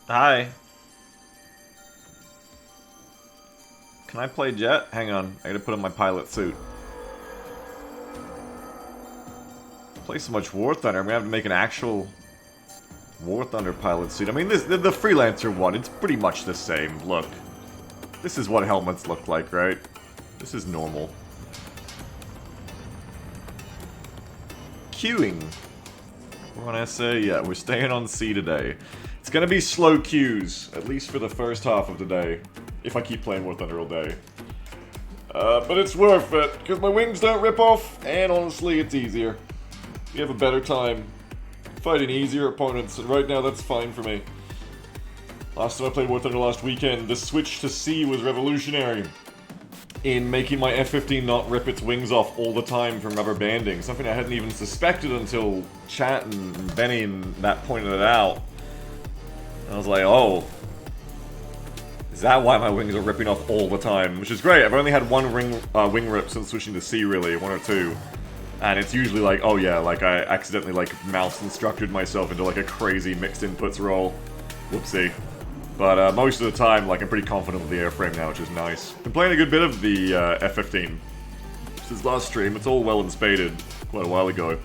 Hi. Can I play Jet? Hang on, I gotta put on my pilot suit. Play so much War Thunder, I'm gonna have to make an actual War Thunder pilot suit. I mean, the Freelancer one, it's pretty much the same. Look. This is what helmets look like, right? This is normal. Queuing. We're on SA, yeah, we're staying on C today. It's gonna be slow queues, at least for the first half of the day, if I keep playing War Thunder all day. But it's worth it, because my wings don't rip off, and honestly, it's easier. You have a better time fighting easier opponents, and right now that's fine for me. Last time I played War Thunder last weekend, the switch to C was revolutionary in making my F-15 not rip its wings off all the time from rubber banding. Something I hadn't even suspected until Chat and Benny and that pointed it out. And I was like, oh, is that why my wings are ripping off all the time? Which is great. I've only had one wing rip since switching to C, really, one or two. And it's usually like, oh yeah, like I accidentally like mouse instructed myself into like a crazy mixed inputs roll. Whoopsie. But most of the time, like, I'm pretty confident with the airframe now, which is nice. Been playing a good bit of the F-15 since last stream. It's all well and spaded quite a while ago.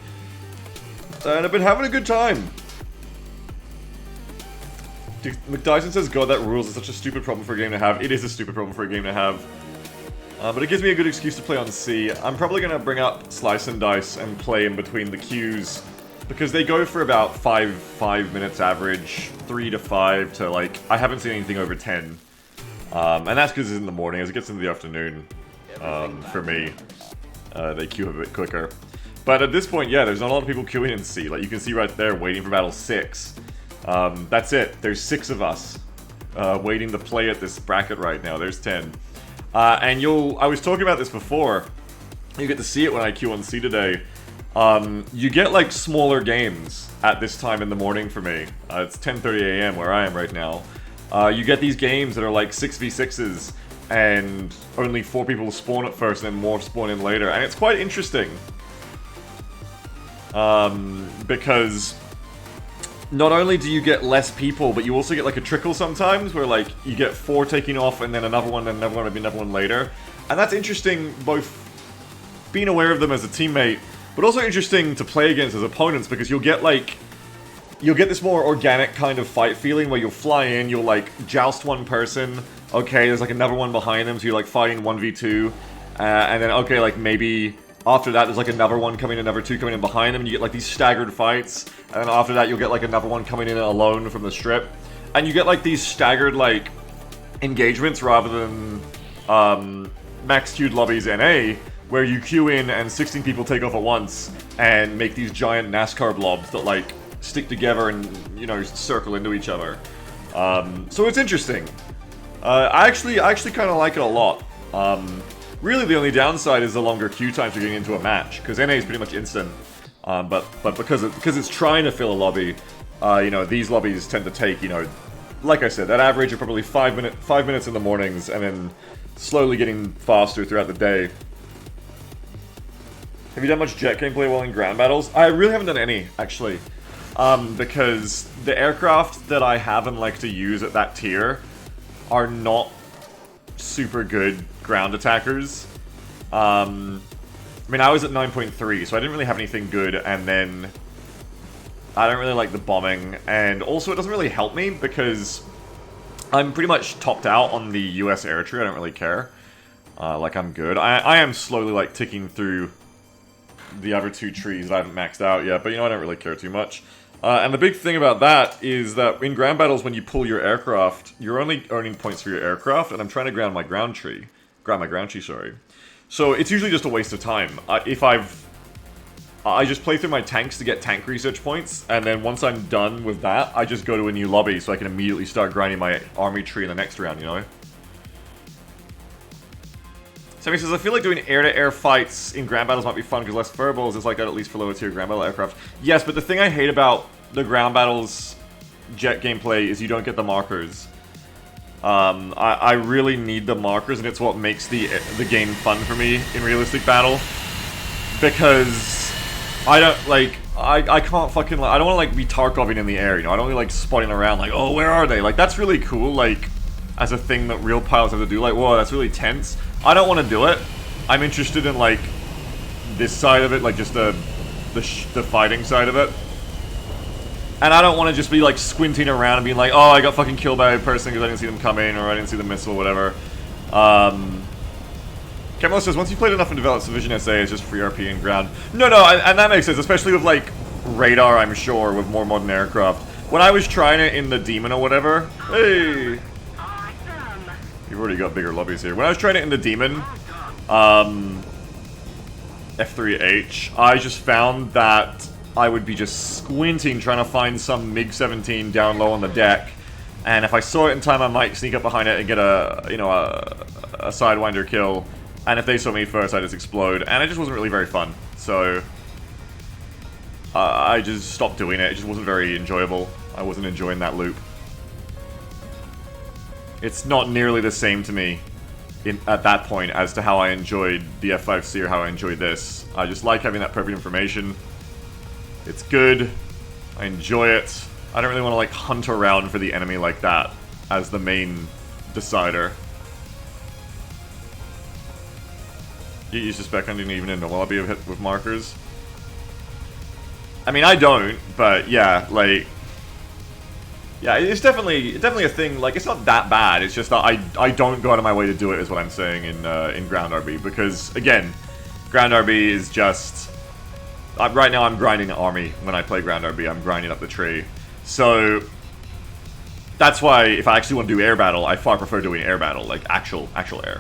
And I've been having a good time. McDyson says, God, that rules is such a stupid problem for a game to have. It is a stupid problem for a game to have. But it gives me a good excuse to play on C. I'm probably going to bring up Slice and Dice and play in between the queues. Because they go for about 5 minutes average, 3 to 5 to like, I haven't seen anything over 10. And that's because it's in the morning. As it gets into the afternoon, for me, they queue a bit quicker. But at this point, yeah, there's not a lot of people queuing in C. Like, you can see right there, waiting for Battle 6. That's it. There's 6 of us waiting to play at this bracket right now. There's 10. And I was talking about this before. You get to see it when I queue on C today. You get like smaller games at this time in the morning for me. It's 10:30 a.m. where I am right now. You get these games that are like 6v6s and only 4 people spawn at first and then more spawn in later. And it's quite interesting. Because not only do you get less people, but you also get like a trickle sometimes where like you get 4 taking off and then another one and another one, maybe another one later. And that's interesting, both being aware of them as a teammate, but also interesting to play against as opponents, because you'll get this more organic kind of fight feeling where you'll fly in, you'll like joust one person, okay, there's like another one behind them, so you're like fighting 1v2, and then okay, like maybe after that there's like another one coming in, another 2 coming in behind them, and you get like these staggered fights, and then after that you'll get like another one coming in alone from the strip, and you get like these staggered like engagements rather than max queued lobbies NA, where you queue in and 16 people take off at once and make these giant NASCAR blobs that like stick together and, you know, circle into each other. So it's interesting. I actually kind of like it a lot. Really the only downside is the longer queue times you're getting into a match, because NA is pretty much instant. But because it's trying to fill a lobby, you know, these lobbies tend to take, you know, like I said, that average of probably 5 minutes in the mornings, and then slowly getting faster throughout the day. Have you done much jet gameplay while in ground battles? I really haven't done any, actually. Because the aircraft that I have and like to use at that tier are not super good ground attackers. I mean, I was at 9.3, so I didn't really have anything good, and then I don't really like the bombing, and also it doesn't really help me because I'm pretty much topped out on the US air tree. I don't really care. Like, I'm good. I am slowly, like, ticking through the other 2 trees that I haven't maxed out yet, but you know, I don't really care too much. And the big thing about that is that in ground battles, when you pull your aircraft, you're only earning points for your aircraft, and I'm trying to ground my ground tree, sorry. So it's usually just a waste of time. I just play through my tanks to get tank research points, and then once I'm done with that, I just go to a new lobby so I can immediately start grinding my army tree in the next round, you know? Sammy says, I feel like doing air-to-air fights in ground battles might be fun because less furballs is like that, at least for lower tier ground battle aircraft. Yes, but the thing I hate about the ground battles jet gameplay is you don't get the markers. I really need the markers, and it's what makes the game fun for me in realistic battle. Because I don't, like, I can't fucking, like, I don't want to, like, be Tarkoving in the air, you know? I don't want to be, like, spotting around, like, oh, where are they? Like, that's really cool, like, as a thing that real pilots have to do. Like, whoa, that's really tense. I don't want to do it. I'm interested in, like, this side of it, like, just the fighting side of it. And I don't want to just be, like, squinting around and being like, oh, I got fucking killed by a person because I didn't see them coming, or I didn't see the missile, whatever. Kemlo says, once you've played enough and developed Division SA, it's just free RP and ground. No, and that makes sense, especially with, like, radar, I'm sure, with more modern aircraft. When I was trying it in the Demon or whatever... Hey! You've already got bigger lobbies here. When I was trying it in the Demon, F3H, I just found that I would be just squinting trying to find some MiG-17 down low on the deck. And if I saw it in time, I might sneak up behind it and get a, you know, a Sidewinder kill. And if they saw me first, I just explode. And it just wasn't really very fun. So, I just stopped doing it. It just wasn't very enjoyable. I wasn't enjoying that loop. It's not nearly the same to me at that point as to how I enjoyed the F5C or how I enjoyed this. I just like having that perfect information. It's good. I enjoy it. I don't really want to, like, hunt around for the enemy like that as the main decider. You suspect I'm even in the lobby of hit with markers? I mean, I don't, but yeah, like... Yeah, it's definitely a thing. Like, it's not that bad. It's just that I don't go out of my way to do it, is what I'm saying in Ground RB. Because, again, Ground RB is just... right now I'm grinding Army when I play Ground RB. I'm grinding up the tree. So... That's why, if I actually want to do air battle, I far prefer doing air battle. Like, actual air.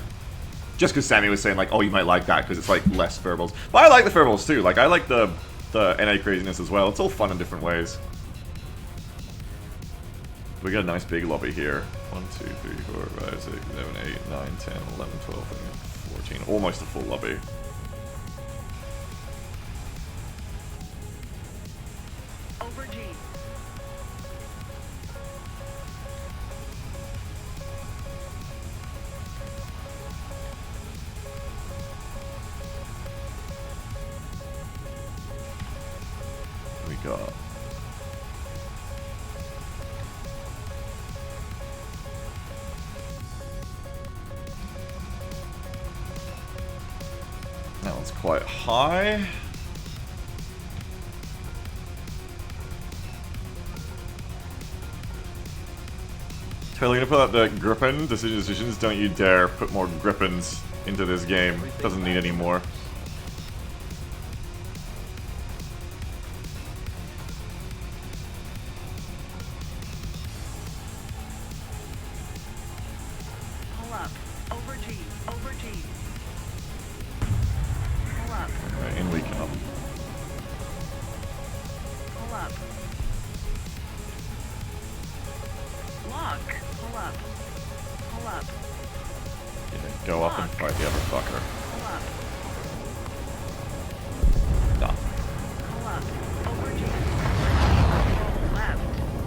Just because Sammy was saying, like, oh, you might like that because it's, like, less verbals. But I like the verbals, too. Like, I like the NA craziness as well. It's all fun in different ways. We got a nice big lobby here. 1, 2, 3, 4, 5, 6, 7, 8, 9, 10, 11, 12, 13, 14. Almost a full lobby. Over G. We got... That one's quite high. Totally gonna put out the Gripen decisions. Don't you dare put more Gripens into this game. Doesn't need any more. Pull up. Over G. Over G. Pull up. Alright, in we come. Pull up. Lock. Pull up. Pull up. Yeah, go up and fight the other fucker. Pull up. Done. Pull up. Over G. Roll left.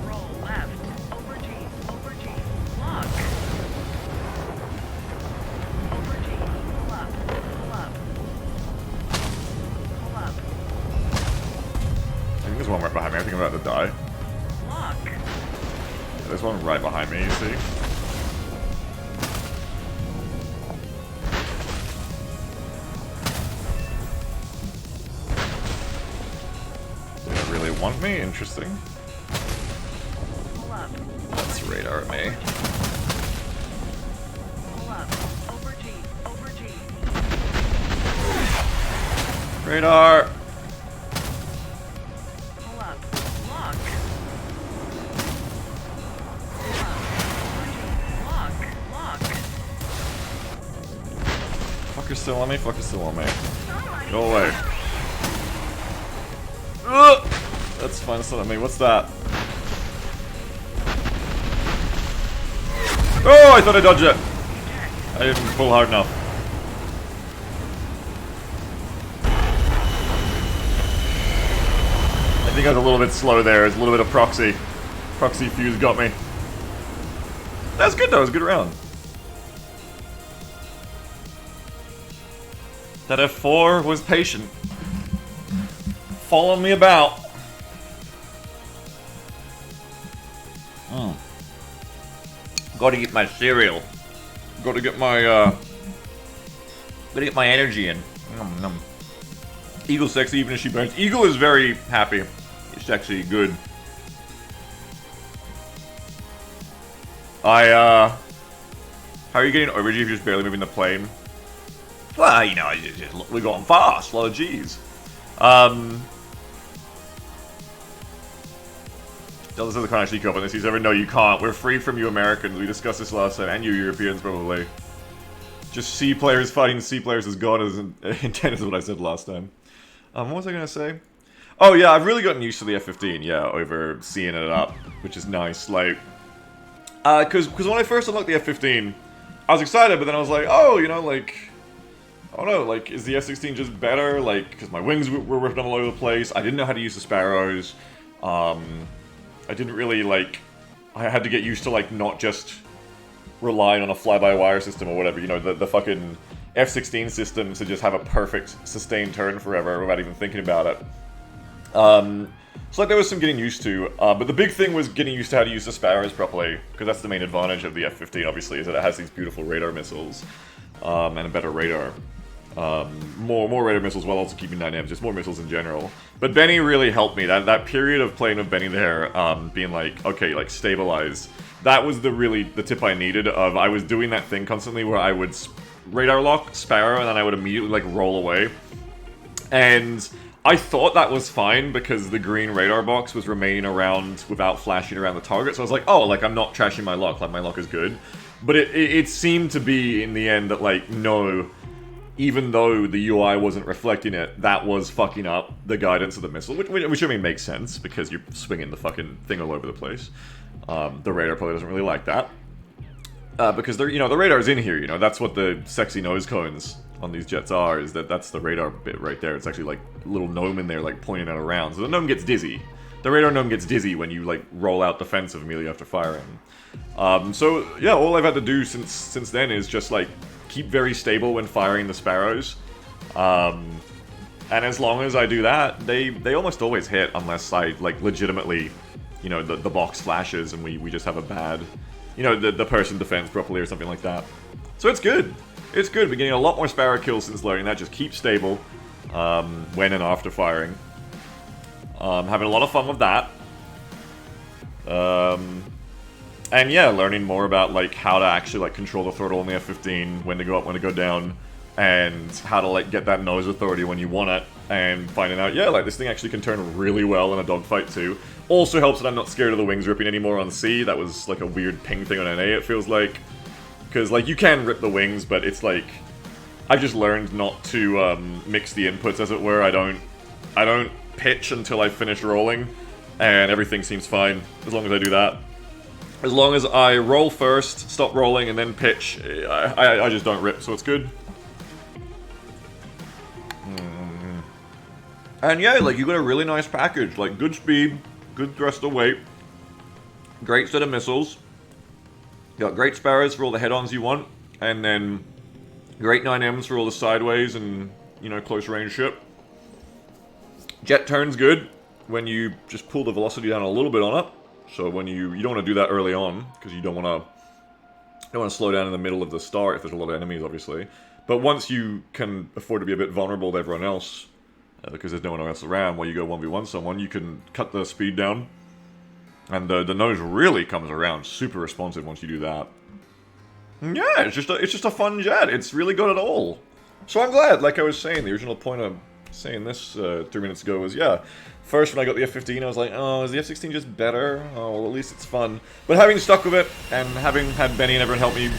Roll left. Over G. Over G. Lock. Over G. Pull up. Pull up. Pull up. I think there's one right behind me. I think I'm about to die. Lock. Yeah, there's one right behind me, you see? Do they really want me? Interesting. Pull up. That's radar at me. Pull up. Over G. Over G. Radar! Pull up. Lock. Pull up. Over G. Lock. Lock. Fucker's still on me? Fucker's still on me. Go away. Ugh! That's fine, it's not on me. What's that? Oh, I thought I dodged it! I didn't pull hard enough. I think I was a little bit slow there. It's a little bit of proxy. Proxy fuse got me. That's good though, it was a good round. That F4 was patient. following me about. Gotta get my cereal. Gotta get my energy in. Eagle's sexy even if she burns. Eagle is very happy. Sexy, good. How are you getting overgy if you're just barely moving the plane? Well, you know, we're going fast, a lot of G's. Does the can't actually up on this? He said, no, you can't. We're free from you Americans. We discussed this last time, and you Europeans probably. Just C players fighting C players is God is intended is what I said last time. What was I gonna say? Oh yeah, I've really gotten used to the F-15, yeah, over seeing it up, which is nice. Like, because when I first unlocked the F-15, I was excited, but then I was like, oh, you know, like, I don't know, like, is the F-16 just better? Like, because my wings were ripped all over the place. I didn't know how to use the Sparrows. I didn't really, like, I had to get used to, like, not just relying on a fly-by-wire system or whatever, you know, the fucking F-16 system to just have a perfect sustained turn forever without even thinking about it. So, like, there was some getting used to, but the big thing was getting used to how to use the Sparrows properly, because that's the main advantage of the F-15, obviously, is that it has these beautiful radar missiles, and a better radar. More radar missiles while also keeping 9Ms, just more missiles in general. But Benny really helped me. That period of playing with Benny there, being like, okay, like, stabilize. That was the tip I needed of, I was doing that thing constantly where I would radar lock, Sparrow, and then I would immediately, like, roll away. And I thought that was fine because the green radar box was remaining around without flashing around the target. So I was like, oh, like, I'm not trashing my lock, like, my lock is good. But it seemed to be, in the end, that, like, no, even though the UI wasn't reflecting it, that was fucking up the guidance of the missile, which I mean makes sense, because you're swinging the fucking thing all over the place. The radar probably doesn't really like that. Because, you know, the radar's in here, you know, that's what the sexy nose cones on these jets are, is that's the radar bit right there. It's actually, like, a little gnome in there, like, pointing it around. So the gnome gets dizzy. The radar gnome gets dizzy when you, like, roll out defensive immediately after firing. So, yeah, all I've had to do since then is just, like, keep very stable when firing the Sparrows. And as long as I do that, they almost always hit, unless I, like, legitimately, you know, the box flashes and we just have a bad, you know, the person defends properly or something like that. So it's good. It's good. We're getting a lot more Sparrow kills since learning that. Just keep stable when and after firing. Having a lot of fun with that. And yeah, learning more about, like, how to actually, like, control the throttle on the F-15, when to go up, when to go down, and how to, like, get that nose authority when you want it, and finding out, yeah, like, this thing actually can turn really well in a dogfight too. Also helps that I'm not scared of the wings ripping anymore on C. That was, like, a weird ping thing on NA, it feels like. Because, like, you can rip the wings, but it's, like, I've just learned not to, mix the inputs, as it were. I don't pitch until I finish rolling, and everything seems fine, as long as I do that. As long as I roll first, stop rolling, and then pitch, I just don't rip, so it's good. And yeah, like, you got a really nice package. Like, good speed, good thruster weight, great set of missiles. You got great Sparrows for all the head-ons you want, and then great 9Ms for all the sideways and, you know, close range shit. Jet turn's good when you just pull the velocity down a little bit on it. So when you don't want to do that early on, because you don't want to slow down in the middle of the start if there's a lot of enemies, obviously. But once you can afford to be a bit vulnerable to everyone else, because there's no one else around while you go 1v1 someone, you can cut the speed down. And the nose really comes around super responsive once you do that. And yeah, it's just a fun jet. It's really good at all. So I'm glad, like I was saying, the original point of saying this 3 minutes ago was, yeah, first when I got the F-15 I was like, oh, is the F-16 just better? Oh, well, at least it's fun. But having stuck with it, and having had Benny and everyone help me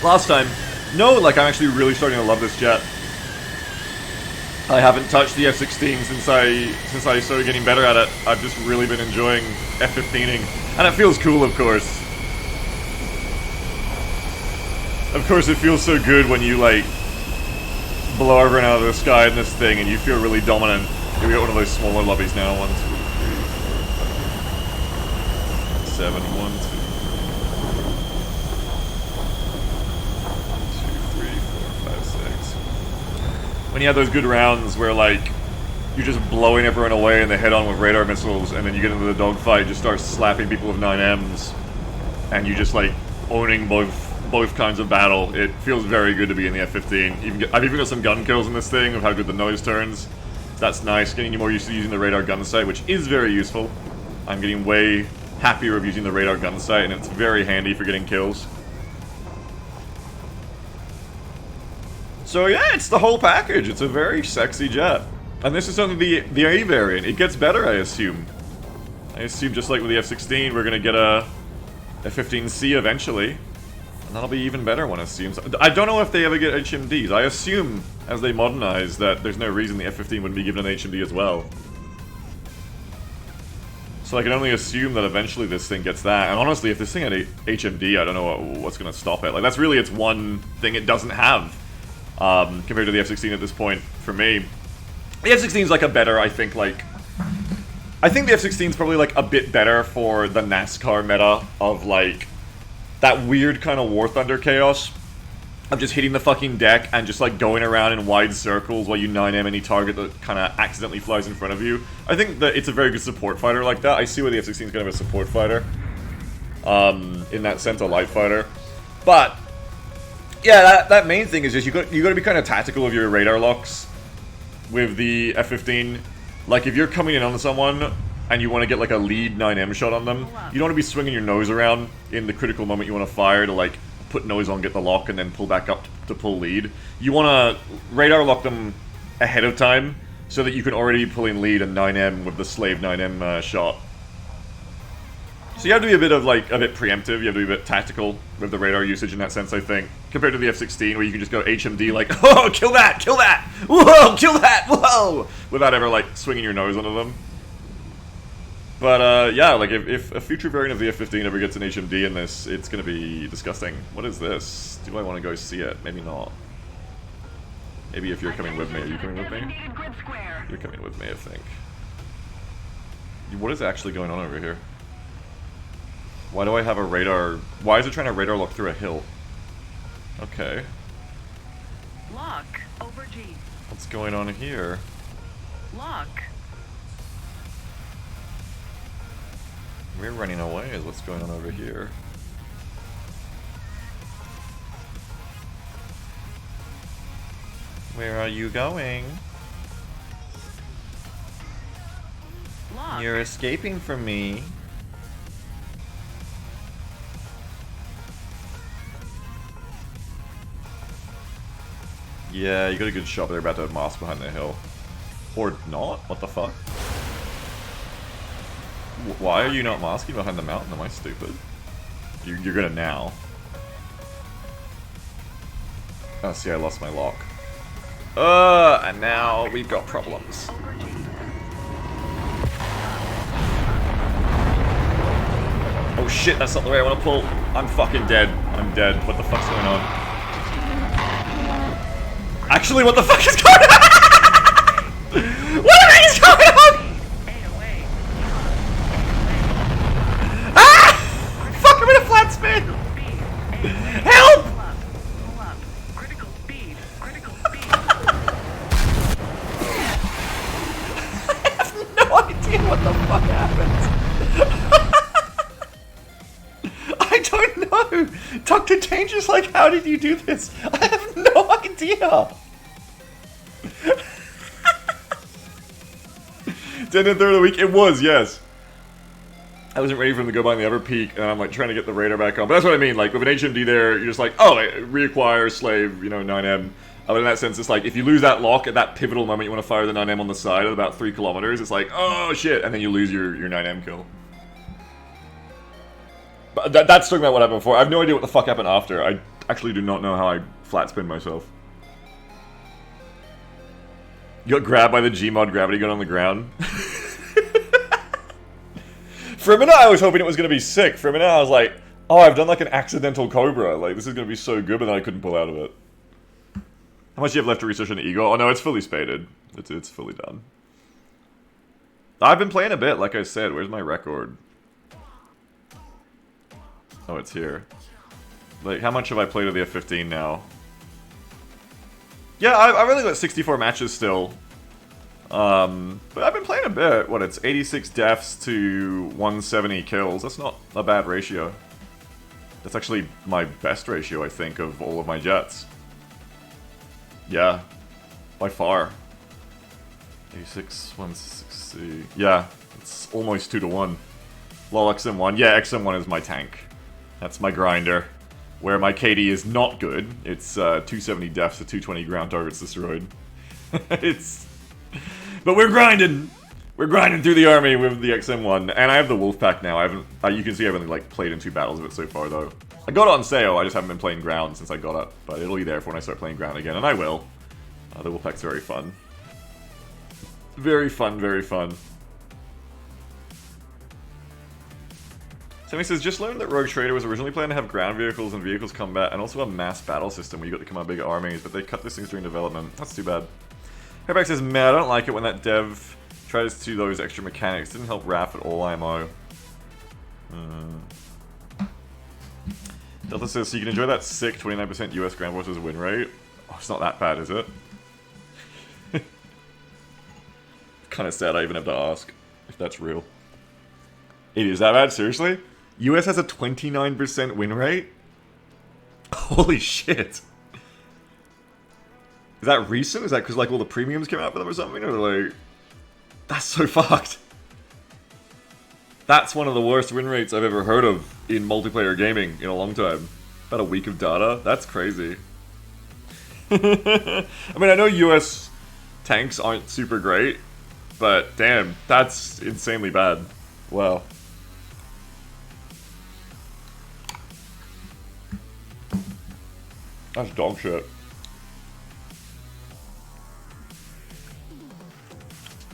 last time, no, like, I'm actually really starting to love this jet. I haven't touched the F-16 since I started getting better at it. I've just really been enjoying F-15ing. And it feels cool, of course. Of course, it feels so good when you, like, blow everyone out of the sky in this thing and you feel really dominant. Here we got one of those smaller lobbies now. 1, 2, 3, 4, 5, 7, 1, 2, 3, 4, 5, 6. When you have those good rounds where, like, you're just blowing everyone away in the head-on with radar missiles, and then you get into the dogfight, just start slapping people with 9Ms, and you just like owning both kinds of battle. It feels very good to be in the F-15. I've even got some gun kills in this thing of how good the nose turns. That's nice, getting you more used to using the radar gun sight, which is very useful. I'm getting way happier of using the radar gun sight, and it's very handy for getting kills. So yeah, it's the whole package. It's a very sexy jet. And this is only the A variant. It gets better, I assume. I assume just like with the F-16, we're gonna get a F-15C eventually. And that'll be even better, one assumes. I don't know if they ever get HMDs. I assume, as they modernize, that there's no reason the F-15 wouldn't be given an HMD as well. So I can only assume that eventually this thing gets that. And honestly, if this thing had a HMD, I don't know what's going to stop it. Like, that's really its one thing it doesn't have, compared to the F-16 at this point, for me. The F-16 is like a better, I think the F-16 is probably like a bit better for the NASCAR meta of like that weird kind of War Thunder chaos of just hitting the fucking deck and just like going around in wide circles while you 9M any target that kind of accidentally flies in front of you. I think that it's a very good support fighter like that. I see why the F-16 is kind of a support fighter. In that sense, a light fighter. But yeah, that main thing is just you got to be kind of tactical with your radar locks with the F-15. Like if you're coming in on someone and you want to get like a lead 9M shot on them, you don't want to be swinging your nose around in the critical moment you want to fire to like put nose on, get the lock, and then pull back up to pull lead. You want to radar lock them ahead of time so that you can already be pulling lead and 9M with the slave 9M shot. So you have to be a bit preemptive, you have to be a bit tactical with the radar usage in that sense, I think. Compared to the F-16, where you can just go HMD like, oh, kill that, whoa, kill that, whoa, without ever like swinging your nose onto them. But yeah, like if a future variant of the F-15 ever gets an HMD in this, it's gonna be disgusting. What is this? Do I want to go see it? Maybe not. Maybe if you're coming with me. Are you coming with me? You're coming with me, I think. What is actually going on over here? Why do I have a radar? Why is it trying to radar lock through a hill? Okay. Lock over G. What's going on here? Lock. We're running away is what's going on over here. Where are you going? Lock. You're escaping from me. Yeah, you got a good shot, but they're about to mask behind the hill. Or not? What the fuck? Why are you not masking behind the mountain? Am I stupid? You're gonna now. Oh, see, I lost my lock. And now we've got problems. Oh shit, that's not the way I want to pull. I'm fucking dead. I'm dead. What the fuck's going on? Actually, what the fuck is going on? What the heck is going on? Ah! Fuck, I'm in a flat spin! Help! Critical speed. Critical speed. I have no idea what the fuck happened. I don't know. Dr. Danger's like, how did you do this? I have no idea. Dead in the third of the week? It was, yes. I wasn't ready for him to go behind the upper peak, and I'm like trying to get the radar back on. But that's what I mean, like with an HMD there, you're just like, oh, reacquire, slave, 9M. But in that sense, it's like, if you lose that lock at that pivotal moment you want to fire the 9M on the side at about 3 kilometers, it's like, oh shit, and then you lose your 9M kill. But that's talking about what happened before. I have no idea what the fuck happened after. I actually do not know how I flat spin myself. You got grabbed by the Gmod gravity gun on the ground. For a minute I was hoping it was going to be sick. For a minute I was like, oh, I've done like an accidental Cobra. Like, this is going to be so good, but then I couldn't pull out of it. How much do you have left to research an Eagle? Oh no, it's fully spaded. It's fully done. I've been playing a bit, like I said. Where's my record? Oh, it's here. Like, how much have I played of the F-15 now? Yeah, I've only got 64 matches still. But I've been playing a bit. What, it's 86 deaths to 170 kills. That's not a bad ratio. That's actually my best ratio, I think, of all of my jets. Yeah, by far. 86, 160. Yeah, it's almost 2 to 1. Lol, XM1. Yeah, XM1 is my tank. That's my grinder. Where my KD is not good, it's 270 deaths to 220 ground targets destroyed. But we're grinding! We're grinding through the army with the XM1, and I have the Wolfpack now. I haven't, you can see I've only like played in 2 battles of it so far though. I got it on sale, I just haven't been playing ground since I got it, but it'll be there for when I start playing ground again, and I will. The Wolfpack's very fun. Very fun, very fun. Sammy says, just learned that Rogue Trader was originally planned to have ground vehicles and vehicles combat, and also a mass battle system where you got to command big armies, but they cut these things during development. That's too bad. Hairback says, man, I don't like it when that dev tries to do those extra mechanics. Didn't help RAF at all, IMO. Delta says, so you can enjoy that sick 29% US Ground Forces win rate. Oh, it's not that bad, is it? Kind of sad I even have to ask if that's real. It is that bad? Seriously? US has a 29% win rate? Holy shit. Is that recent? Is that because like all the premiums came out for them or something? Or like... That's so fucked. That's one of the worst win rates I've ever heard of in multiplayer gaming in a long time. About a week of data? That's crazy. I mean, I know US tanks aren't super great, but damn, that's insanely bad. Wow. That's dog shit.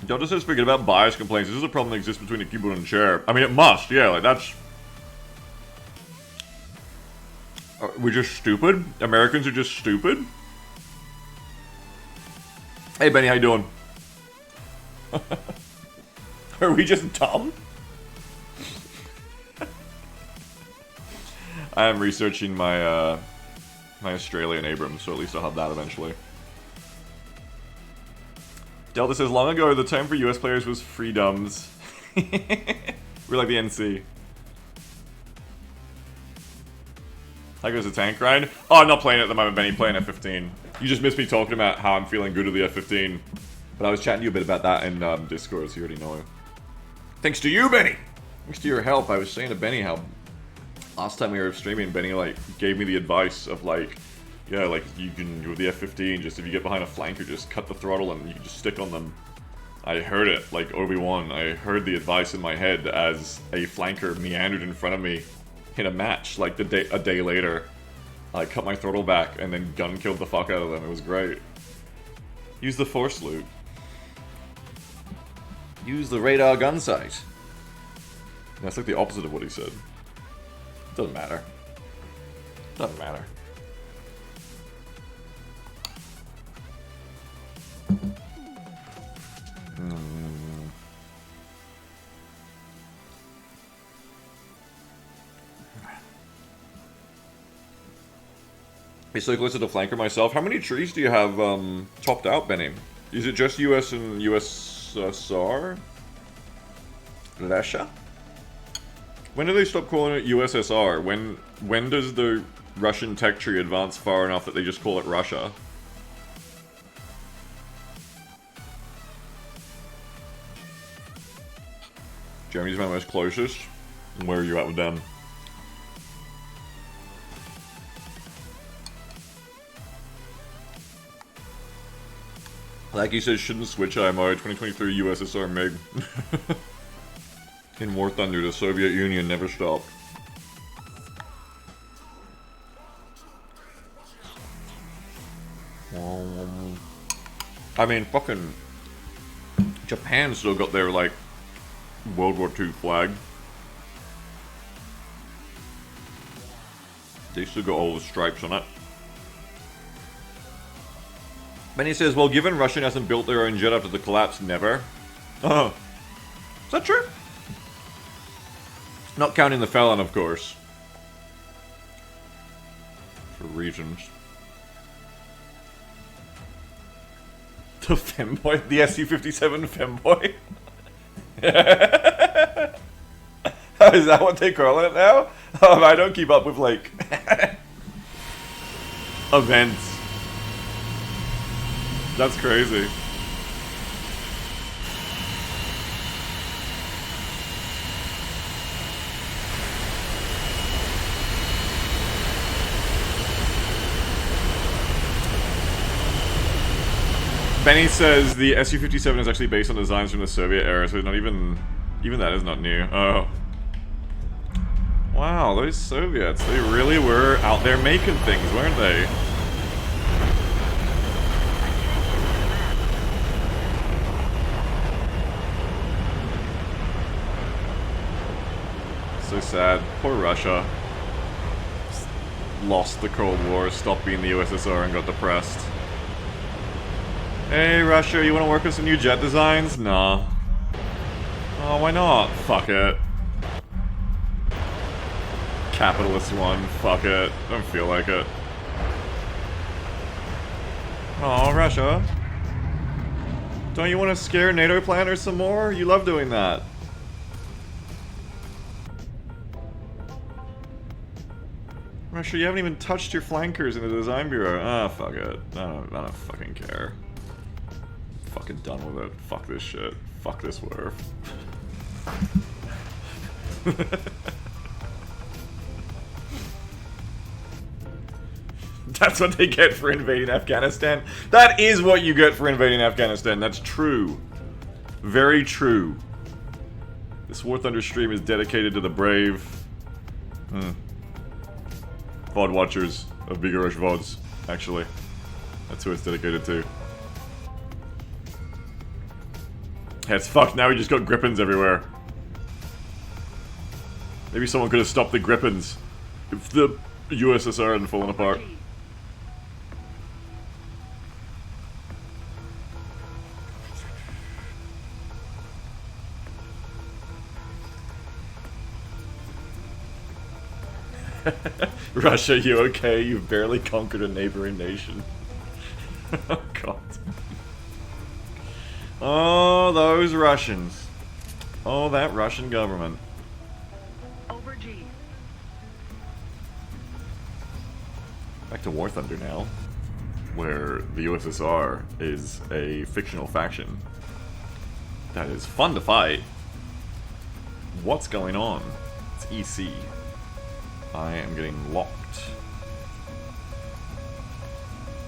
Delta says, forget about bias complaints. This is a problem that exists between a keyboard and a chair. I mean, it must, yeah, like that's... We're just stupid? Americans are just stupid? Hey Benny, how you doing? Are we just dumb? I am researching my, my Australian Abrams, so at least I'll have that eventually. Delta says, long ago, the term for US players was freedoms. We're like the NC. How goes the tank grind? Oh, I'm not playing it at the moment, Benny. Playing F-15. You just missed me talking about how I'm feeling good with the F-15. But I was chatting to you a bit about that in Discord, so you already know. Thanks to you, Benny! Thanks to your help, I was saying to Benny how... Last time we were streaming, Benny, like, gave me the advice of, like... Yeah, like, you can, with the F-15, just if you get behind a flanker, just cut the throttle and you can just stick on them. I heard it, like Obi-Wan. I heard the advice in my head as a flanker meandered in front of me in a match, like, a day later. I cut my throttle back and then gun killed the fuck out of them. It was great. Use the force loot. Use the radar gun sight. That's like the opposite of what he said. Doesn't matter. Doesn't matter. It's so close to the flanker myself. How many trees do you have chopped out, Benny? Is it just US and USSR? Russia? When do they stop calling it USSR? When does the Russian tech tree advance far enough that they just call it Russia? Germany's my most closest. Where are you at with them? Like he says, shouldn't switch IMO 2023 USSR MiG. In War Thunder, the Soviet Union never stopped. I mean, fucking... Japan still got their, like, World War II flag. They still got all the stripes on it. Benny says, well, given Russia hasn't built their own jet after the collapse, never. Oh. Is that true? Not counting the Felon, of course. For reasons. The femboy? The SU-57 femboy? Oh, is that what they call it now? Oh, I don't keep up with, like, events. That's crazy. Benny says the Su-57 is actually based on designs from the Soviet era, so not even that is not new. Oh. Wow, those Soviets, they really were out there making things, weren't they? So sad. Poor Russia. Lost the Cold War, stopped being the USSR and got depressed. Hey Russia, you wanna work on some new jet designs? Nah. Oh, why not? Fuck it. Capitalist one, fuck it. Don't feel like it. Oh, Russia. Don't you want to scare NATO planners some more? You love doing that. Russia, you haven't even touched your flankers in the design bureau. Ah, fuck it. I don't fucking care. Fucking done with it. Fuck this shit. Fuck this war. That's what they get for invading Afghanistan. That is what you get for invading Afghanistan. That's true. Very true. This War Thunder stream is dedicated to the brave VOD watchers of Vigorosh VODs, actually. That's who it's dedicated to. It's fucked, now we just got Gripens everywhere. Maybe someone could have stopped the Gripens if the USSR hadn't fallen apart. Russia, you okay? You've barely conquered a neighboring nation. Oh god. Oh, those Russians. Oh, that Russian government. Over G. Back to War Thunder now, where the USSR is a fictional faction that is fun to fight. What's going on? It's EC. I am getting locked.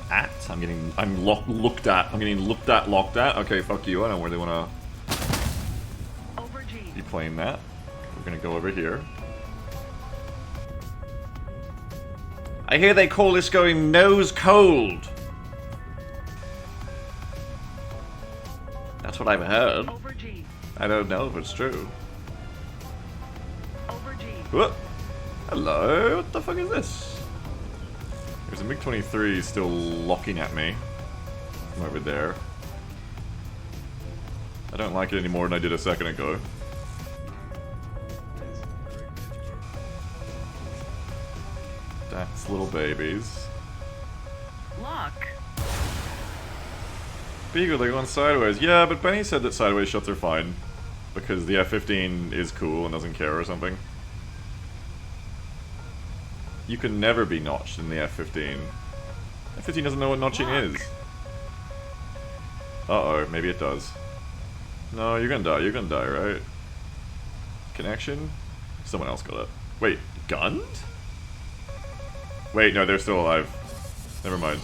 I'm looked at. I'm getting looked at, locked at. Okay, fuck you. I don't really want to be playing that. We're gonna go over here. I hear they call this going nose cold. That's what I've heard. Over G. I don't know if it's true. Over G. What? Hello? What the fuck is this? There's a MiG-23 still locking at me from over there. I don't like it any more than I did a second ago. That's little babies. Lock. Beagle, they're going sideways. Yeah, but Benny said that sideways shots are fine. Because the F-15 is cool and doesn't care or something. You can never be notched in the F-15. F-15 doesn't know what notching is. Uh-oh, maybe it does. No, you're gonna die, right? Connection? Someone else got it. Wait, gunned? Wait, no, they're still alive. Never mind.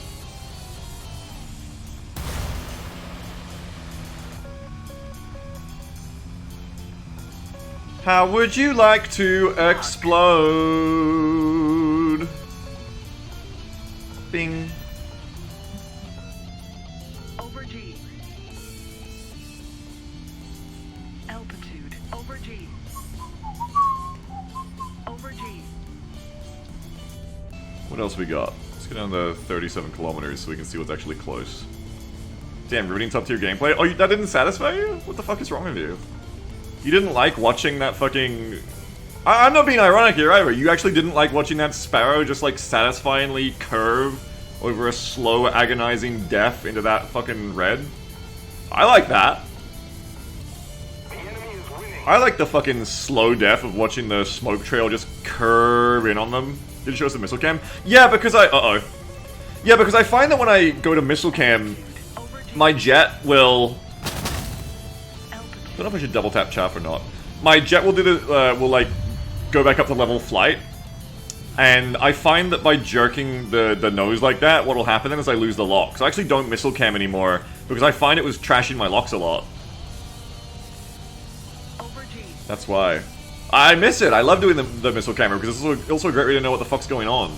How would you like to explode? Bing. Over G. Altitude. Over G. Over G. What else we got? Let's go down to 37 kilometers so we can see what's actually close. Damn, riveting top tier gameplay. Oh, that didn't satisfy you? What the fuck is wrong with you? You didn't like watching that fucking... I'm not being ironic here either. You actually didn't like watching that sparrow just like satisfyingly curve over a slow, agonizing death into that fucking red? I like that. I like the fucking slow death of watching the smoke trail just curve in on them. Did it show us the missile cam? Yeah, because Yeah, because I find that when I go to missile cam, my jet will... I don't know if I should double tap chaff or not. My jet will do the, will like, go back up to level flight. And I find that by jerking the nose like that, what will happen then is I lose the lock. So I actually don't missile cam anymore, because I find it was trashing my locks a lot. That's why. I miss it. I love doing the missile camera, because it's also a great way to know what the fuck's going on.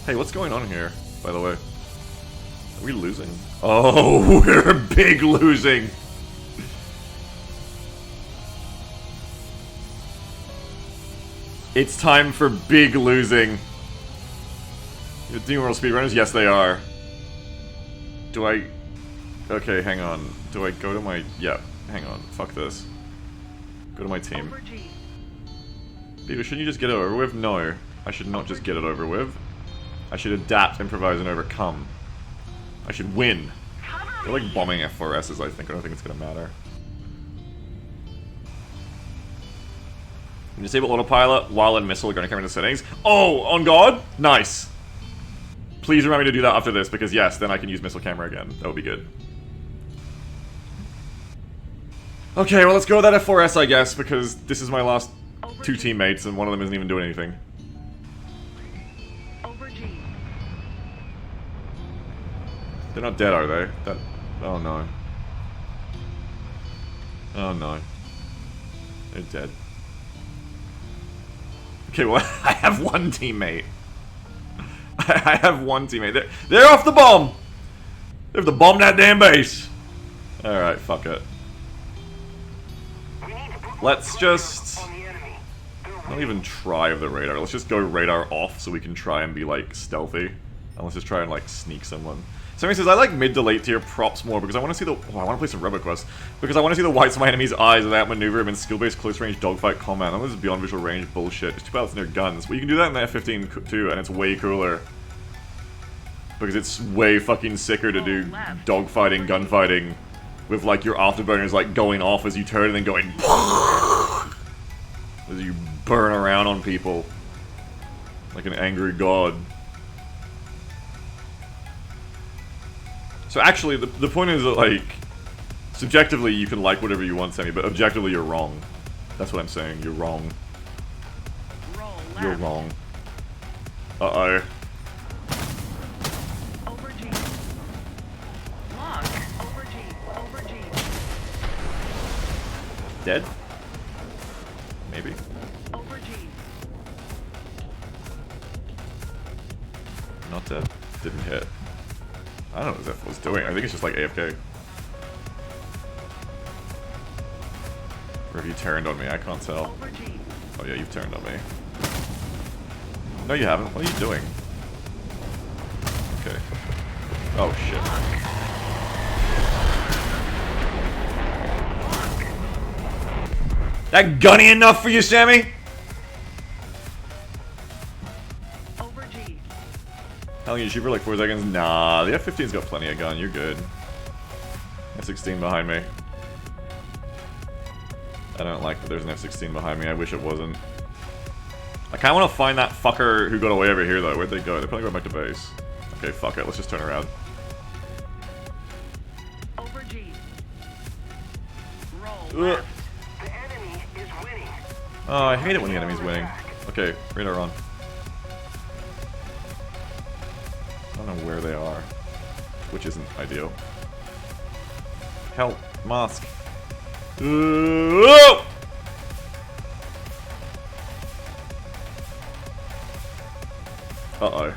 Hey, what's going on here, by the way? Are we losing? Oh, we're big losing. It's time for big losing. The Demon World speedrunners? Yes, they are. Do I... Okay, hang on. Do I go to my... Yeah, hang on. Fuck this. Go to my team. Peter, shouldn't you just get it over with? No. I should not just get it over with. I should adapt, improvise, and overcome. I should win. They're like bombing F4Ss, I think. I don't think it's gonna matter. Disable autopilot while in missile, going to come into settings. Oh, on guard? Nice. Please remind me to do that after this, because yes, then I can use missile camera again. That would be good. Okay, well let's go with that F4S, I guess, because this is my last two teammates, and one of them isn't even doing anything. They're not dead, are they? That... Oh no. Oh no. They're dead. Okay, well, I have one teammate. I have one teammate. They're off the bomb! They have to bomb that damn base! Alright, fuck it. Let's just... not even try with the radar. Let's just go radar off so we can try and be, like, stealthy. And let's just try and, like, sneak someone. Somebody says, I like mid to late tier props more because I want to see the... Oh, I want to play some RoboQuest. Because I want to see the whites of my enemy's eyes as I outmaneuver him in skill-based close-range dogfight combat. That was beyond visual range bullshit. It's too bad it's in their guns. Well, you can do that in the F-15 too, and it's way cooler. Because it's way fucking sicker to do dogfighting, gunfighting, with, like, your afterburners, like, going off as you turn and then going... as you burn around on people. Like an angry god. So actually, the point is that, like, subjectively you can like whatever you want, Sammy, but objectively you're wrong. That's what I'm saying, you're wrong. You're wrong. Uh-oh. Dead? Maybe. Not dead. Didn't hit. I don't know what Zeph was doing. I think it's just like AFK. Or have you turned on me? I can't tell. Oh yeah, you've turned on me. No, you haven't. What are you doing? Okay. Oh shit. That gunny enough for you, Sammy? How long you shoot for like 4 seconds? Nah, the F-15's got plenty of gun, you're good. F-16 behind me. I don't like that there's an F-16 behind me, I wish it wasn't. I kinda wanna find that fucker who got away over here though, where'd they go? They're probably going back to base. Okay, fuck it, let's just turn around. Roll left. The enemy is winning. Oh, I hate it when the enemy's winning. Okay, radar on. I don't know where they are, which isn't ideal. Help, mask. Uh-oh!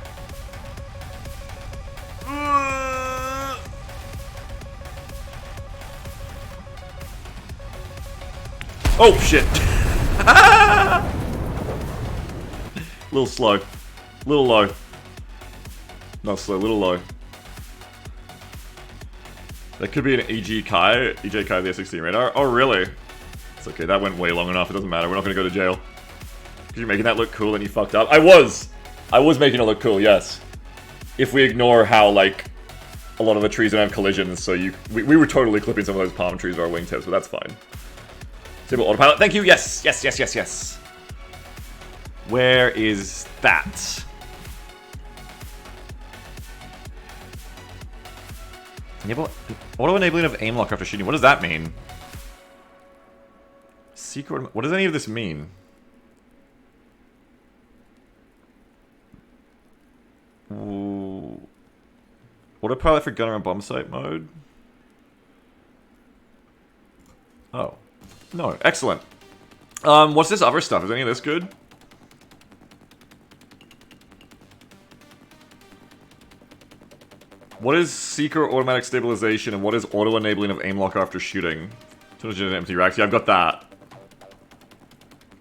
Oh shit! Little slow, little low. Not slow, a little low. That could be an EJ Kai the F-16 radar. Oh, really? It's okay, that went way long enough. It doesn't matter. We're not gonna go to jail. Because you're making that look cool and you fucked up. I was making it look cool, yes. If we ignore how, like, a lot of the trees don't have collisions, so we were totally clipping some of those palm trees with our wingtips, but that's fine. Disable autopilot. Thank you. Yes, yes, yes, yes, yes. Where is that? Enable auto enabling of aim lock after shooting. What does that mean? Secret. What does any of this mean? Ooh. Autopilot for gunner and bomb site mode. Oh. No. Excellent. What's this other stuff? Is any of this good? What is secret automatic stabilization and what is auto enabling of aim lock after shooting? 200 empty racks. Yeah, I've got that.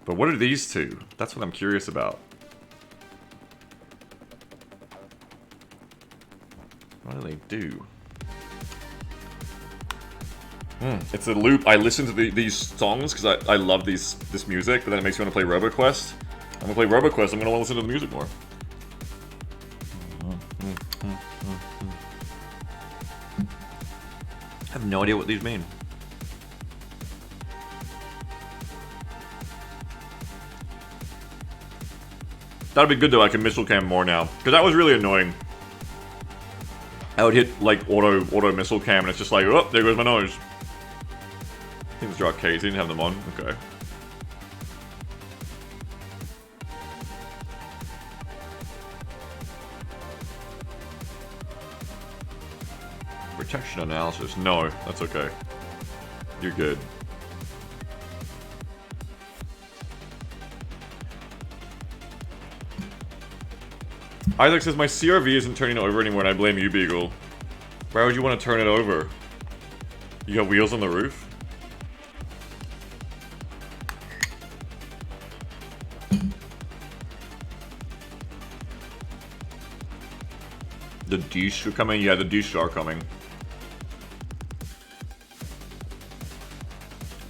But what are these two? That's what I'm curious about. What do they do? It's a loop. I listen to these songs because I love this music, but then it makes me want to play RoboQuest. I'm going to play RoboQuest, I'm going to listen to the music more. I have no idea what these mean. That'd be good though, I can missile cam more now. Because that was really annoying. I would hit like auto missile cam and it's just like, oh, there goes my nose. I think these are arcades, they didn't have them on. Okay. Protection analysis. No, that's okay. You're good. Isaac says, my CRV isn't turning over anymore and I blame you, Beagle. Why would you want to turn it over? You got wheels on the roof? The Douche are coming? Yeah, the Douche are coming.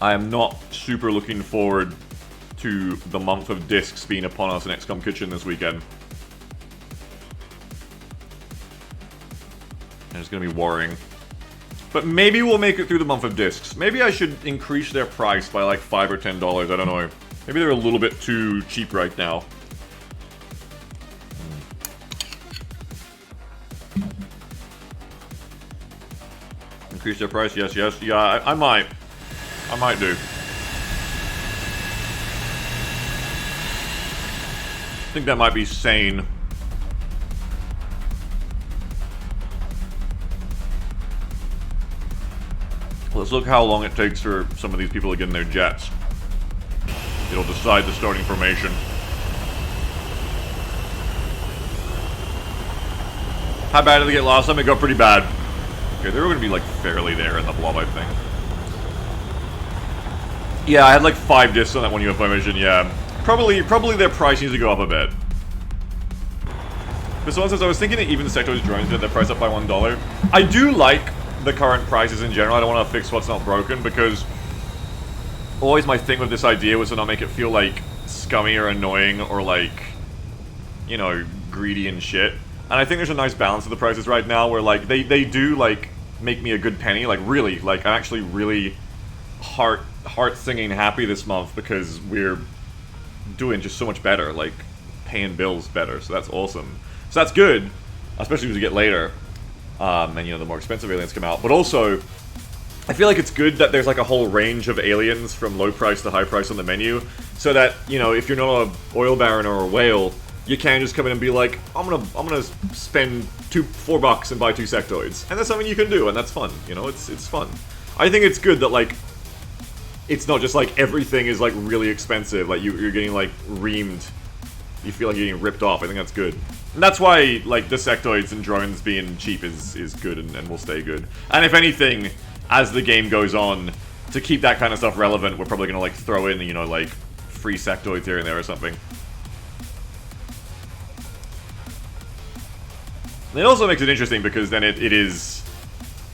I am not super looking forward to the month of discs being upon us in XCOM Kitchen this weekend. And it's gonna be worrying. But maybe we'll make it through the month of discs. Maybe I should increase their price by like $5 or $10, I don't know. Maybe they're a little bit too cheap right now. Increase their price? Yes, yes. Yeah, I might. I might do. I think that might be sane. Let's look how long it takes for some of these people to get in their jets. It'll decide the starting formation. How bad did they get last time? It got pretty bad. Okay, they were going to be like fairly there in the blob, I think. Yeah, I had like 5 discs on that one UFO mission, yeah. Probably their price needs to go up a bit. But someone says, I was thinking that even Sectoid's drones get their price up by $1. I do like the current prices in general. I don't want to fix what's not broken, because always my thing with this idea was to not make it feel like scummy or annoying or like, you know, greedy and shit. And I think there's a nice balance of the prices right now where like they do like make me a good penny, like really, like I'm actually really heart singing happy this month because we're doing just so much better, like paying bills better, so that's awesome. So that's good, especially as we get later, and you know the more expensive aliens come out. But also, I feel like it's good that there's like a whole range of aliens from low price to high price on the menu, so that you know if you're not an oil baron or a whale, you can just come in and be like, I'm gonna spend $4 and buy 2 sectoids, and that's something you can do, and that's fun. You know, it's fun. I think it's good that like it's not just like everything is like really expensive, like you're getting like reamed. You feel like you're getting ripped off. I think that's good. And that's why like the sectoids and drones being cheap is good and will stay good. And if anything, as the game goes on, to keep that kind of stuff relevant, we're probably gonna like throw in, you know, like free sectoids here and there or something. And it also makes it interesting because then it is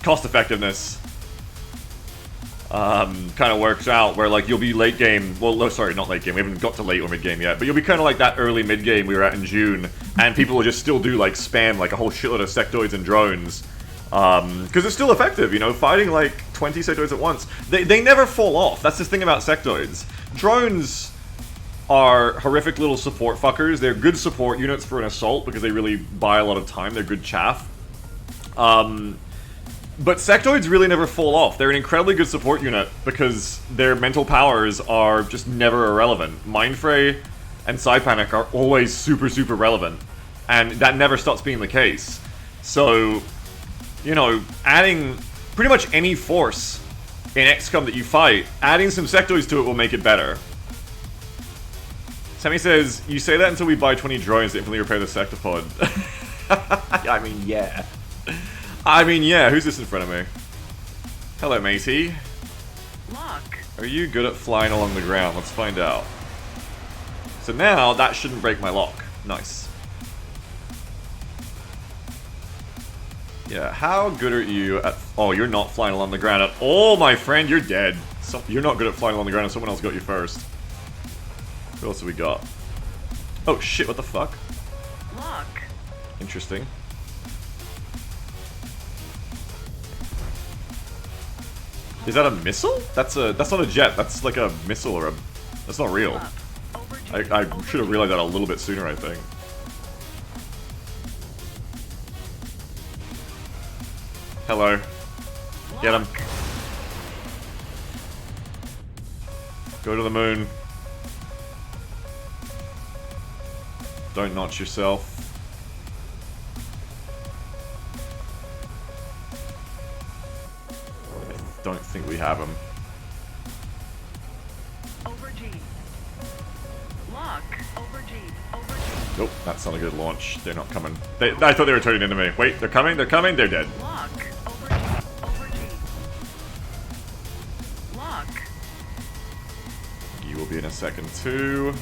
cost effectiveness. Kind of works out where like you'll be late game, well no, sorry, not late game, we haven't got to late or mid game yet, but you'll be kind of like that early mid game we were at in June, and people will just still do like spam like a whole shitload of sectoids and drones, Because it's still effective, you know, fighting like 20 sectoids at once. They never fall off. That's the thing about sectoids. Drones are horrific little support fuckers. They're good support units for an assault because they really buy a lot of time. They're good chaff. But sectoids really never fall off. They're an incredibly good support unit because their mental powers are just never irrelevant. Mindfray and Psypanic are always super, super relevant. And that never stops being the case. So, you know, adding pretty much any force in XCOM that you fight, adding some sectoids to it will make it better. Sammy says, you say that until we buy 20 drones to infinitely repair the sectopod. I mean, yeah. I mean, yeah, who's this in front of me? Hello, matey. Lock. Are you good at flying along the ground? Let's find out. So now, that shouldn't break my lock. Nice. Yeah, how good are you at... Oh, you're not flying along the ground at all, my friend. You're dead. You're not good at flying along the ground and someone else got you first. What else have we got? Oh, shit, what the fuck? Lock. Interesting. Is that a missile? That's not a jet. That's like a missile or a... That's not real. Up. Over I should have realized that a little bit sooner, I think. Hello. Get him. Go to the moon. Don't notch yourself. I don't think we have him. Over G. Lock. Over G. Over G. Nope, that's not a good launch. They're not coming. I thought they were turning into me. Wait, they're coming? They're coming? They're dead. Lock. Over G. Over G. Lock. You will be in a second too.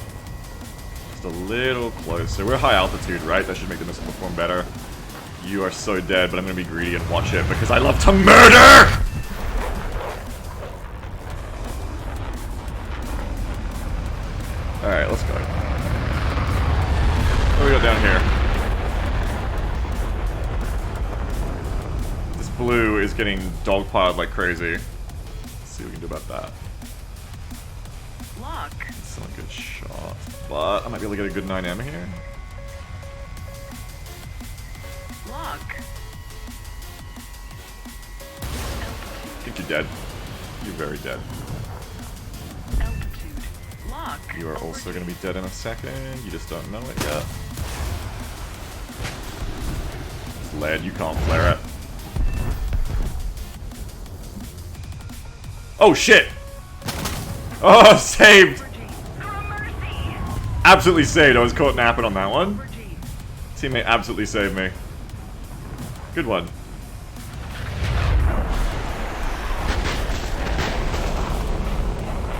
Just a little closer. We're high altitude, right? That should make the missile perform better. You are so dead, but I'm gonna be greedy and watch it because I love to murder! Alright, let's go. What do we got down here? This blue is getting dogpiled like crazy. Let's see what we can do about that. Lock. It's not a good shot, but I might be able to get a good 9M here. Lock. I think you're dead. You're very dead. Altitude. Lock. You are also going to be dead in a second. You just don't know it yet. It's lead. You can't flare it. Oh, shit! Oh, saved! Over G. Mercy. Absolutely saved. I was caught napping on that one. Over G. Teammate absolutely saved me. Good one.